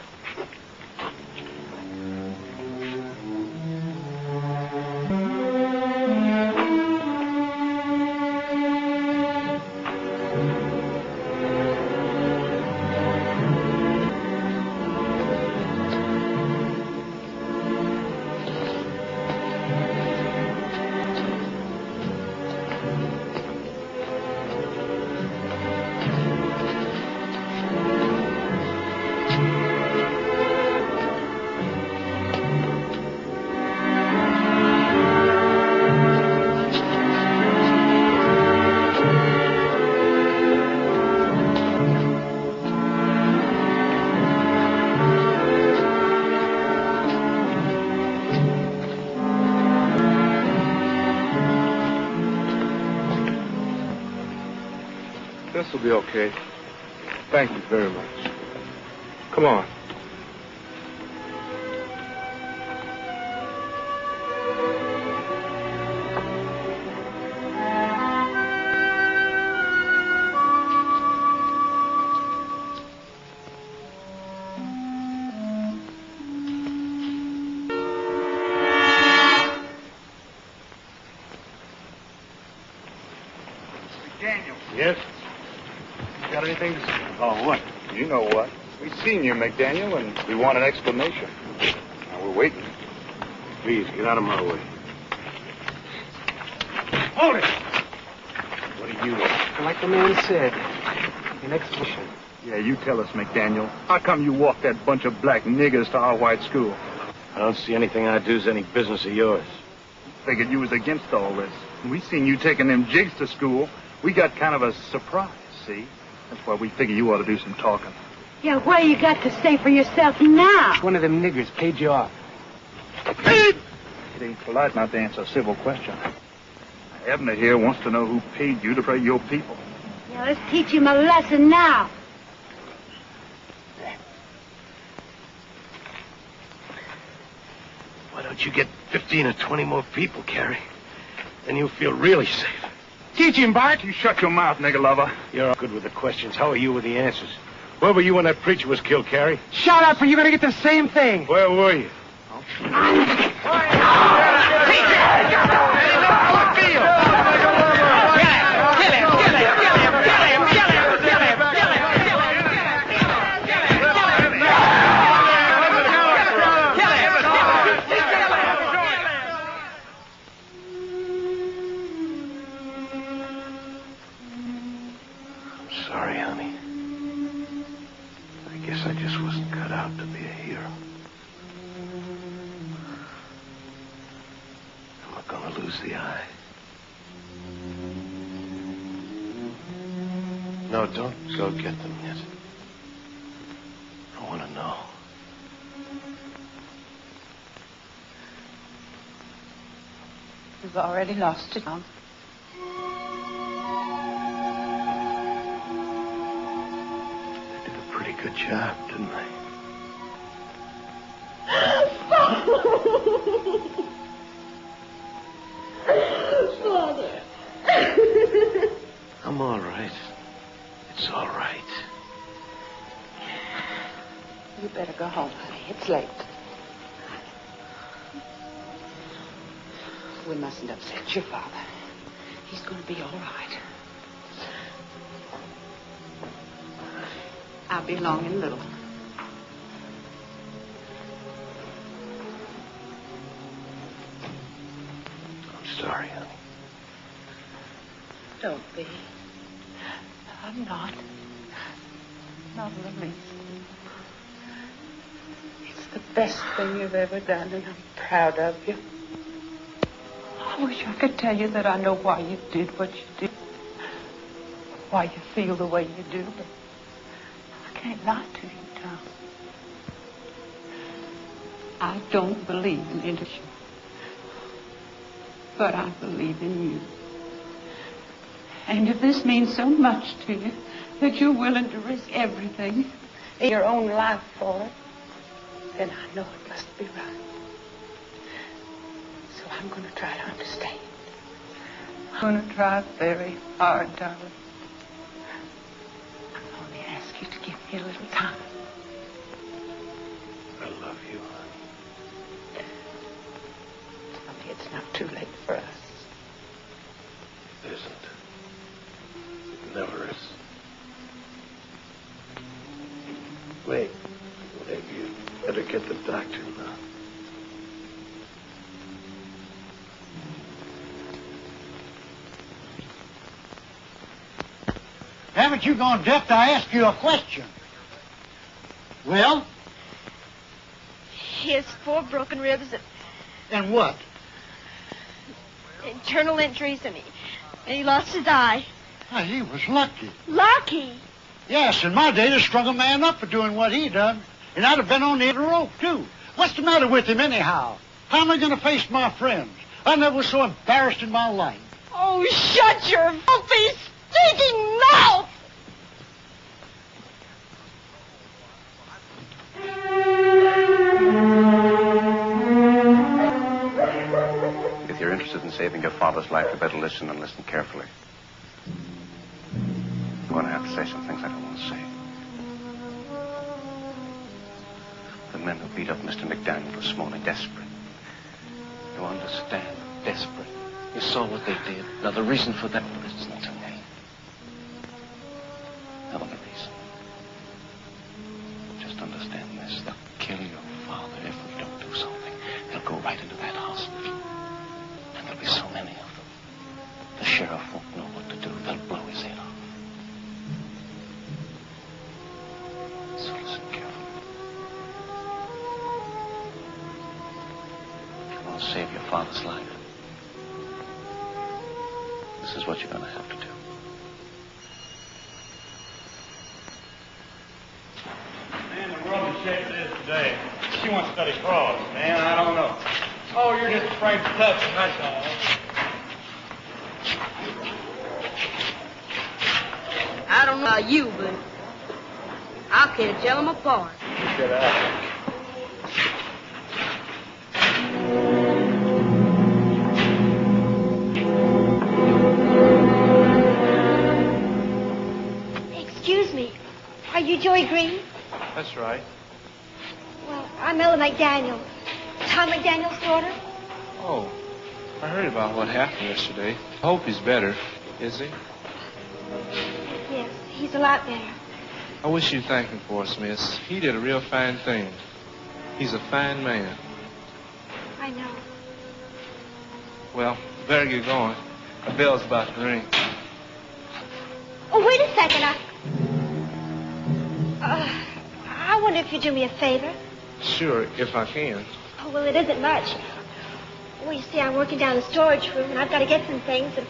This will be okay. Thank you very much. Come on. Daniel. Yes? You got anything to say? Oh, what? You know what. We've seen you, McDaniel, and we want an explanation. Now, we're waiting. Please, get out of my way. Hold it! What do you want? Like the man said, an explanation. Yeah, you tell us, McDaniel. How come you walked that bunch of black niggers to our white school? I don't see anything I do is any business of yours. Figured you was against all this. We seen you taking them jigs to school. We got kind of a surprise, see? That's why we figure you ought to do some talking. Yeah, what you got to say for yourself now? One of them niggers paid you off. It ain't polite not to answer a civil question. Abner here wants to know who paid you to pray your people. Yeah, let's teach him a lesson now. Why don't you get 15 or 20 more people, Carrie? Then you'll feel really safe. Teach him, Bart. You shut your mouth, nigger lover. You're good with the questions. How are you with the answers? Where were you when that preacher was killed, Carrie? Shut up, or you're going to get the same thing. Where were you? I'll Sorry, honey. I guess I just wasn't cut out to be a hero. I'm not gonna lose the eye. No, don't go get them yet. I want to know. You've already lost it, Tom. Pretty good job, didn't I? Father. I'm all right. It's all right. You better go home, honey. It's late. We mustn't upset your father. He's going to be all right. I'll be along in a little. I'm sorry, honey. Don't be. I'm not. Not in the least. It's the best thing you've ever done, and I'm proud of you. I wish I could tell you that I know why you did what you did. Why you feel the way you do, but I can't lie to you, Tom. I don't believe in industry, but I believe in you. And if this means so much to you that you're willing to risk everything, your own life for it, then I know it must be right. So I'm going to try to understand. I'm going to try very hard, darling. I only ask you to give me a little time. I love you, honey. Tell me it's not too late for us. It isn't. It never is. Wait. Maybe you better get the doctor now. Haven't you gone deaf to ask you a question? Well? He has 4 broken ribs And what? and journal entries, and he lost his eye. Well, he was lucky. Lucky? Yes, in my day, they strung a man up for doing what he done. And I'd have been on the end of the rope, too. What's the matter with him, anyhow? How am I going to face my friends? I never was so embarrassed in my life. Oh, shut your filthy, stinking mouth! If you're interested in saving your father's life, you better listen and listen carefully. I'm going to have to say some things I don't want to say. The men who beat up Mr. McDaniel this morning, desperate. You understand? Desperate. You saw what they did. Now, the reason for that, listen to me. Now, the reason. Just understand this. They'll kill your father if we don't do something. They'll go right into that hospital. And there'll be so many of them. The sheriff won't know what to do. They'll blow his head off. So listen carefully. If you want to save your father's life, this is what you're going to have to do. Man, the world is shaped it is today. She wants to study frauds, man. I don't know. Oh, you're just afraid to touch them, that's all. I don't know about you, but I can't tell them apart. Get out. Excuse me. Are you Joey Green? That's right. Well, I'm Ella McDaniel. Tom McDaniel's daughter? Oh, I heard about what happened yesterday. I hope he's better. Is he? Yes, he's a lot better. I wish you'd thank him for us, miss. He did a real fine thing. He's a fine man. I know. Well, better get going. The bell's about to ring. Oh, wait a second. I wonder if you'd do me a favor. Sure, if I can. Oh, well, it isn't much. Well, you see, I'm working down in the storage room, and I've got to get some things, and,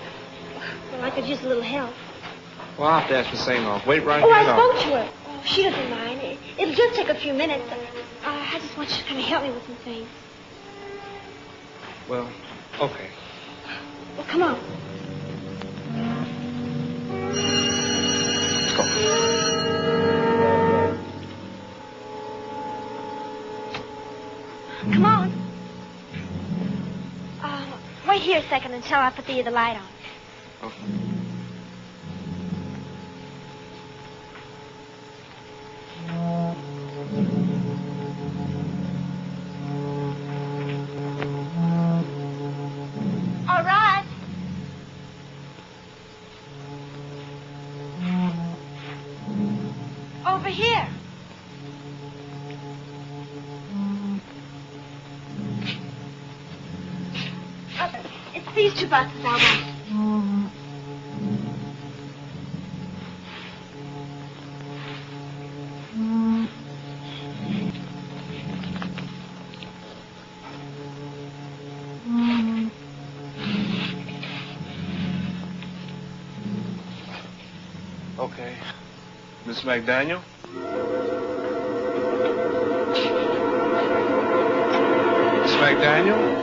well, I could use a little help. Well, I'll have to ask Miss Amos. Wait right Oh, here. I spoke to her. Oh, she doesn't mind. It'll just take a few minutes. I just want you to kind of help me with some things. Well, okay. Well, come on. Let's go. Come on. Wait here a second until I put the light on. Okay. All right. Over here. It's these two boxes I want. Okay. Miss McDaniel? Miss McDaniel?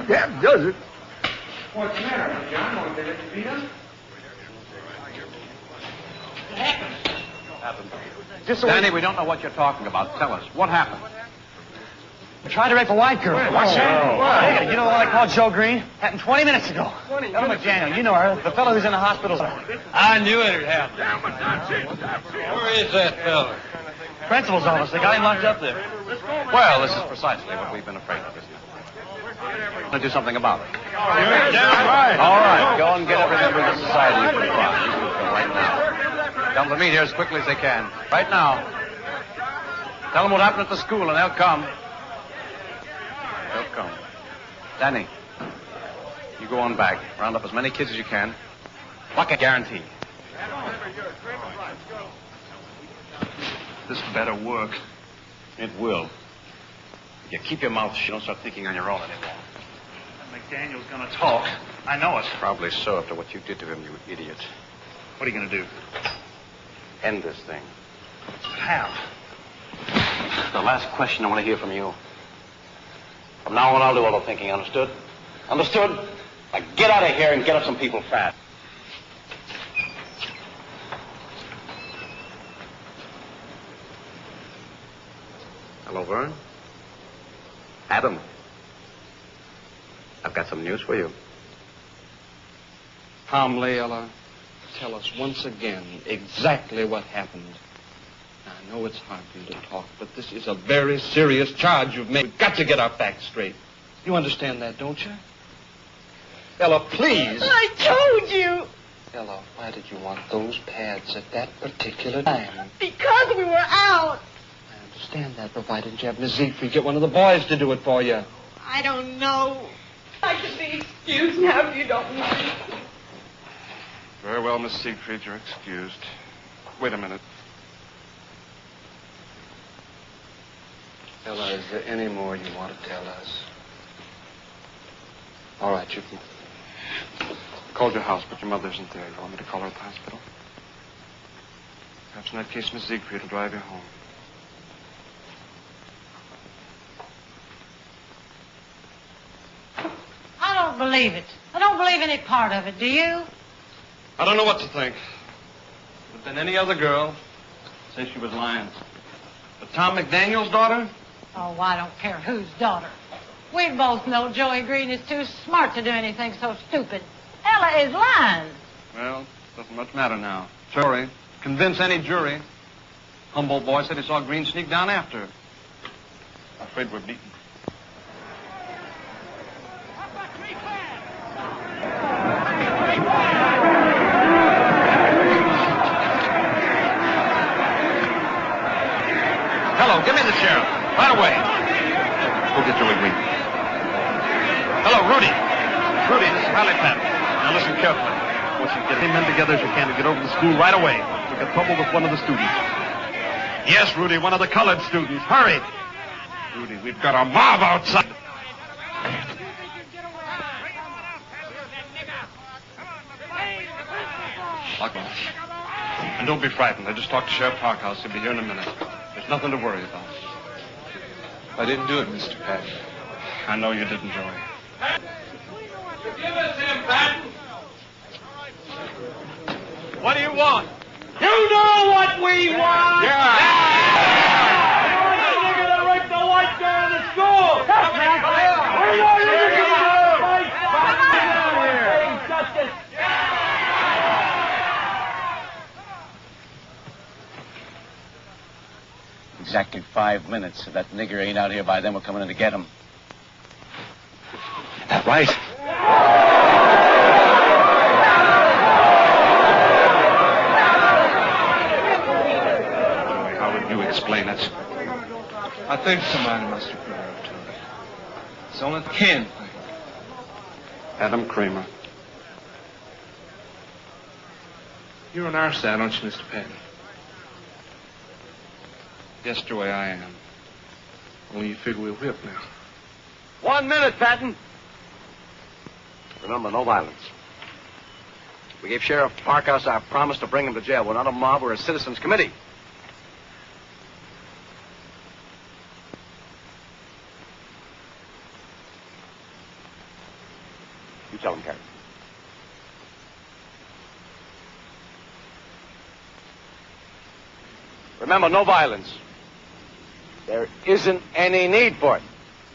That does it. What's the matter, John? Want to let you beat him? What happened? Danny, we don't know what you're talking about. Tell us. What happened? Tried to rape a white girl. What's that? Hey, you know the one I called Joe Green? Happened 20 minutes ago. Ella McDaniel, you know her. The fellow who's in the hospital. I knew it had happened. Where is that fella? Principal's office. They got him locked up there. Well, this is precisely what we've been afraid of, isn't it? Let's do something about it. You're damn right. All right, go and get every member of the society you can find. You can go right now. Tell them to meet here as quickly as they can. Right now. Tell them what happened at the school, and they'll come. They'll come. Danny, you go on back. Round up as many kids as you can. Like a guarantee. This better work. It will. You keep your mouth shut. Don't start thinking on your own anymore. McDaniel's gonna talk. I know it. Probably so after what you did to him, you idiot. What are you gonna do? End this thing. How? The last question I want to hear from you. From now on, I'll do all the thinking, understood? Understood? Now get out of here and get us some people fast. Hello, Vern. Adam. I've got some news for you. Tom Layella, tell us once again exactly what happened. Now, I know it's hard for you to talk, but this is a very serious charge you've made. We've got to get our facts straight. You understand that, don't you? Ella, please. I told you. Ella, why did you want those pads at that particular time? Because we were out. I understand that, but why didn't you have Miss Siegfried get one of the boys to do it for you? I don't know. I can be excused now if you don't mind. Very well, Miss Siegfried, you're excused. Wait a minute. Ella, is there any more you want to tell us? All right, you can. Called your house, but your mother isn't there. You want me to call her at the hospital? Perhaps in that case, Miss Siegfried will drive you home. I don't believe it. I don't believe any part of it, do you? I don't know what to think. But then any other girl say she was lying. But Tom McDaniel's daughter? Oh, I don't care whose daughter. We both know Joey Green is too smart to do anything so stupid. Ella is lying. Well, doesn't much matter now. Sorry. Convince any jury. Humboldt boy said he saw Green sneak down after her. I'm afraid we're beaten. Hello, give me the sheriff. Right away. Go get Joey Green. Hello, Rudy. Rudy, this is Harley Patton. Now listen carefully. I want you to get any men together as you can to get over to the school right away. We've got trouble with one of the students. Yes, Rudy, one of the colored students. Hurry. Rudy, we've got a mob outside. Lock on. And don't be frightened. I just talked to Sheriff Parkhouse. He'll be here in a minute. There's nothing to worry about. I didn't do it, Mr. Patton. I know you didn't, Joey. Give us him, Patton. What do you want? You know what we want. Yeah. We want the nigga that raped the white girl in the school. That's right. We want you to get out of here. Justice. Exactly 5 minutes. If that nigger ain't out here by then, we're coming in to get him. That right? Joey, how would you explain it? I think somebody must have put her up to it. It's only the can thing. Adam Cramer. You're on our side, aren't you, Mr. Patton? Yes, Joey, I am. Only you figure we're whipped now. 1 minute, Patton. Remember, no violence. We gave Sheriff Parkhouse our promise to bring him to jail. We're not a mob, we're a citizens' committee. You tell him, Carrie. Remember, no violence. There isn't any need for it.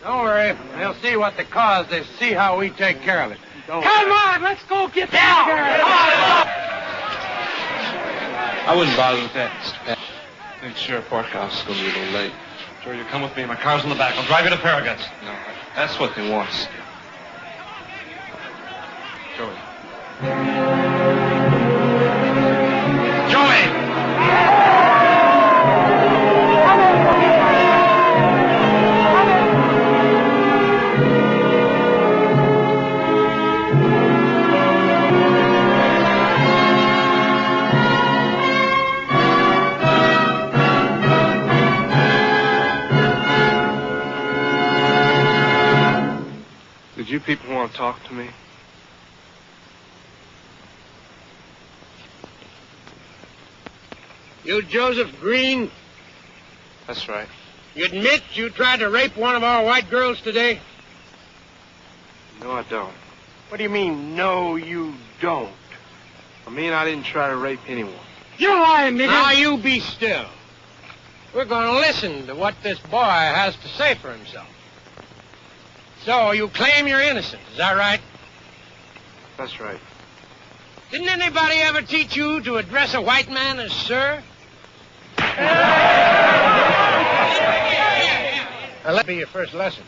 Don't worry. They'll see what the cause. They'll see how we take care of it. Come on, let's go get down. I wouldn't bother with that, Mr. Patton. I think Sheriff Parkhouse is going to be a little late. Joey, you come with me. My car's in the back. I'll drive you to Farragut's. No, that's what they want us to do. Joey. Joey! Did you people want to talk to me? You Joseph Green, That's right. you admit you tried to rape one of our white girls today? No, I don't. What do you mean, no, you don't? I mean, I didn't try to rape anyone. You're lying, nigga. Now, you be still. We're going to listen to what this boy has to say for himself. So, you claim you're innocent, is that right? That's right. Didn't anybody ever teach you to address a white man as sir? Now, let me be your first lesson.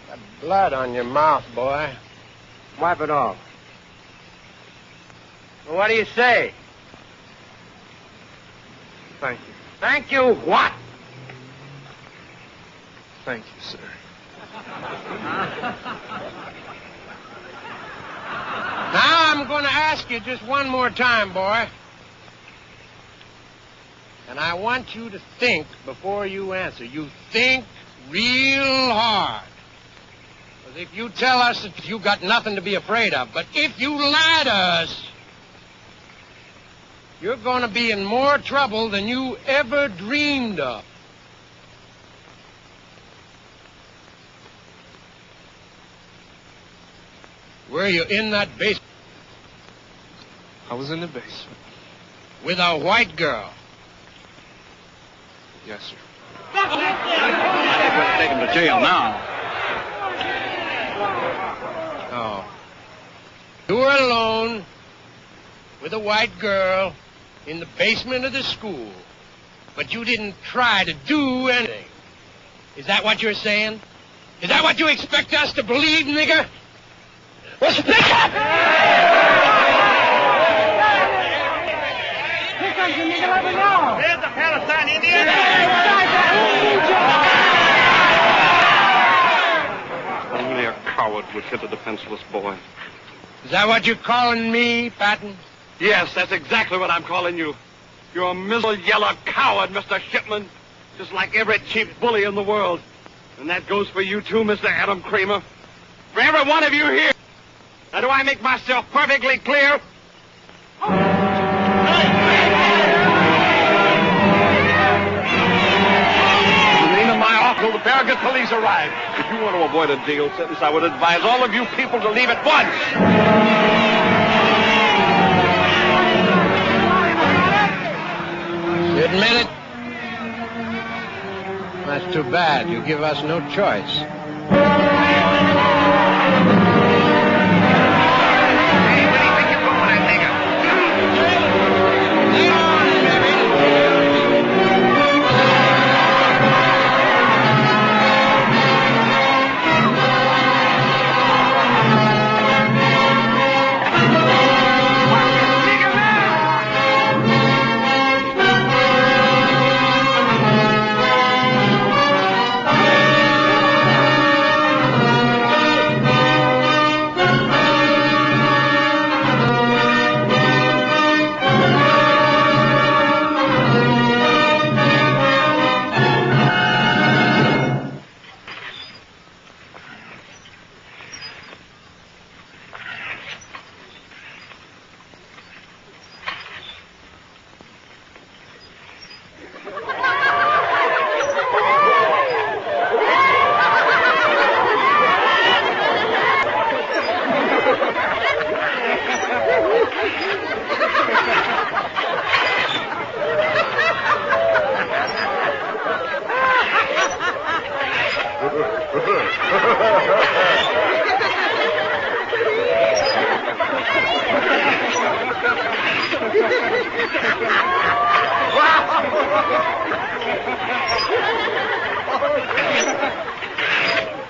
Got blood on your mouth, boy. Wipe it off. Well, what do you say? Thank you. Thank you what? Thank you, sir. Now I'm going to ask you just one more time, boy. And I want you to think before you answer. You think real hard. Because if you tell us that you got nothing to be afraid of, but if you lie to us, you're going to be in more trouble than you ever dreamed of. Were you in that basement? I was in the basement. With a white girl? Yes, sir. We'll take him to jail now. Oh. You were alone with a white girl in the basement of the school. But you didn't try to do anything. Is that what you're saying? Is that what you expect us to believe, nigger? Well, speak up! Here comes the nigger, let me know. There's the Palestine Indian. Only a coward would hit a defenseless boy. Is that what you're calling me, Patton? Yes, that's exactly what I'm calling you. You're a miserable yellow coward, Mr. Shipman. Just like every cheap bully in the world. And that goes for you too, Mr. Adam Cramer. For every one of you here. Now, do I make myself perfectly clear? In the name of my uncle, the Farragut police arrive. If you want to avoid a jail sentence, I would advise all of you people to leave at once. You admit it? That's too bad. You give us no choice.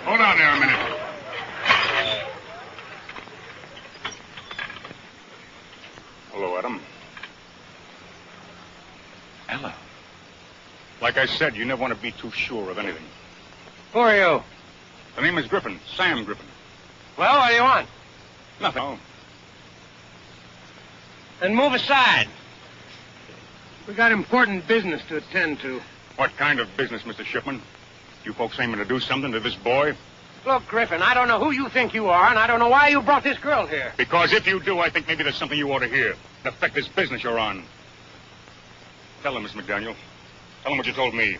Hold on there a minute. Hello, Adam. Ella. Like I said, you never want to be too sure of anything. Who are you? The name is Griffin, Sam Griffin. Well, what do you want? Nothing. Oh. Then move aside. We got important business to attend to. What kind of business, Mr. Shipman? You folks aiming to do something to this boy? Look, Griffin, I don't know who you think you are, and I don't know why you brought this girl here. Because if you do, I think maybe there's something you ought to hear. To affect this business you're on. Tell him, Miss McDaniel. Tell him what you told me.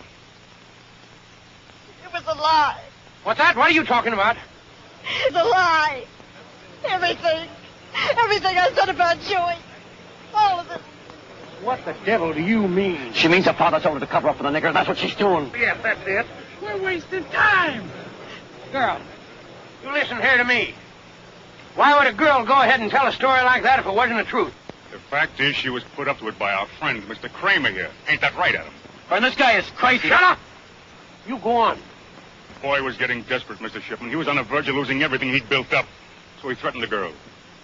It was a lie. What's that? What are you talking about? It's a lie. Everything. Everything I said about Joey. All of it. What the devil do you mean? She means her father told her to cover up for the nigger. That's what she's doing. Yes, that's it. We're wasting time. Girl, you listen here to me. Why would a girl go ahead and tell a story like that if it wasn't the truth? The fact is she was put up to it by our friend, Mr. Cramer here. Ain't that right, Adam? And this guy is crazy. Shut up! You go on. The boy was getting desperate, Mr. Shipman. He was on the verge of losing everything he'd built up. So he threatened the girl.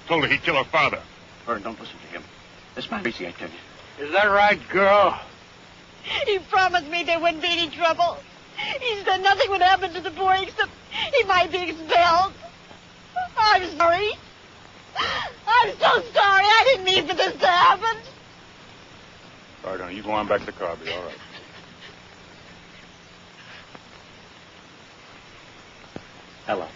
Told her he'd kill her father. Vern, don't listen to him. This man crazy, I tell you. Is that right, girl? He promised me there wouldn't be any trouble. He said nothing would happen to the boy except he might be expelled. I'm sorry. I'm so sorry. I didn't mean for this to happen. All right, honey, you go on back to the car. I'll be all right. Ella.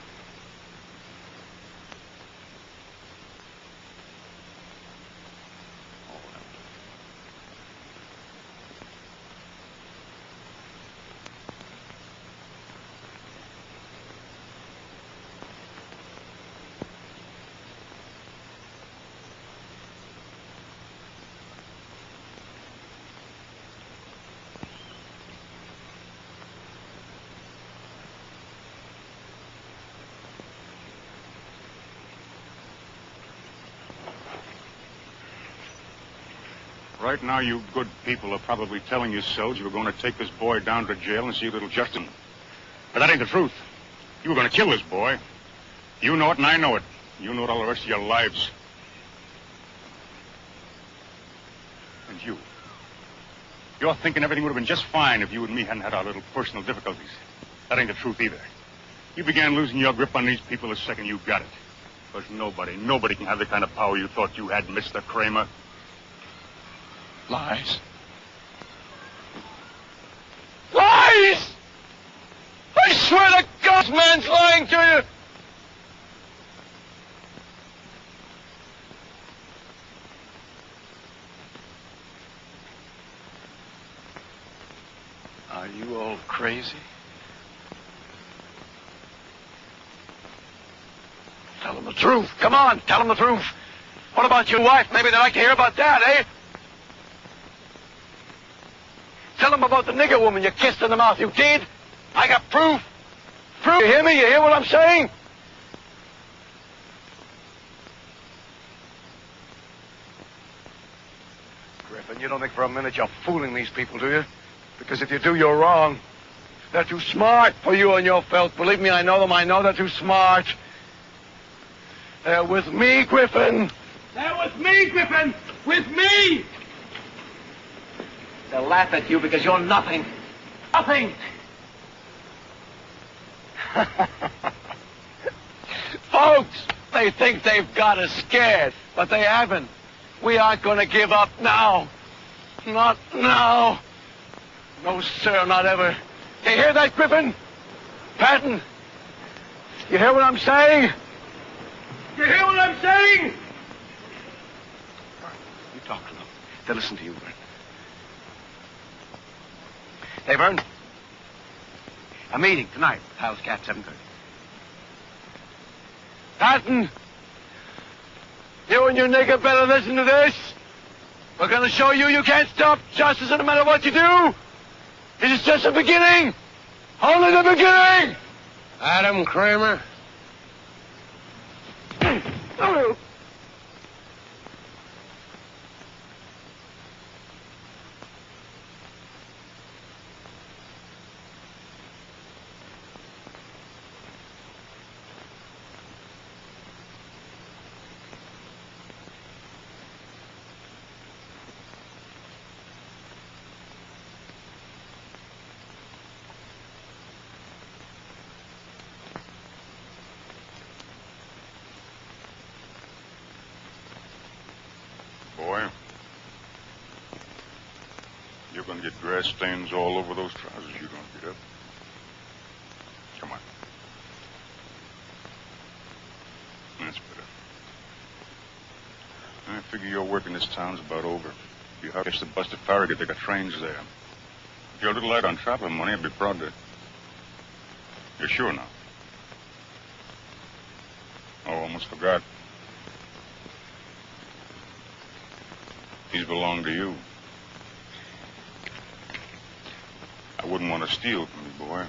Right now, you good people are probably telling yourselves you were going to take this boy down to jail and see a little justice. But that ain't the truth. You were going to kill this boy. You know it, and I know it. You know it all the rest of your lives. And you. You're thinking everything would have been just fine if you and me hadn't had our little personal difficulties. That ain't the truth either. You began losing your grip on these people the second you got it. Because nobody can have the kind of power you thought you had, Mr. Cramer. Lies. Lies! I swear to God, man's lying to you! Are you all crazy? Tell them the truth. Come on, tell them the truth. What about your wife? Maybe they'd like to hear about that, eh? Tell them about the nigger woman you kissed in the mouth. You did? I got proof. Proof. You hear me? You hear what I'm saying? Griffin, you don't think for a minute you're fooling these people, do you? Because if you do, you're wrong. They're too smart for you and your filth. Believe me, I know them. I know they're too smart. They're with me, Griffin. They're with me, Griffin. With me. They'll laugh at you because you're nothing. Nothing. Folks, they think they've got us scared, but they haven't. We aren't going to give up now. Not now. No, sir, not ever. You hear that, Griffin? Patton? You hear what I'm saying? You hear what I'm saying? You talk to them. They'll listen to you, Vern. Hey, Vern. A meeting tonight. House Cat, 7:30. Patton! You and your nigger better listen to this. We're going to show you can't stop justice no matter what you do. This is just the beginning. Only the beginning. Adam Cramer. Boy, you're going to get grass stains all over those trousers you're going to get up. Come on. That's better. I figure your work in this town's about over. You have to catch the bus to Farragut. They got trains there. If you're a little light on traveling money, I'd be proud to. You're sure now? Oh, almost forgot. These belong to you. I wouldn't want to steal from you, boy.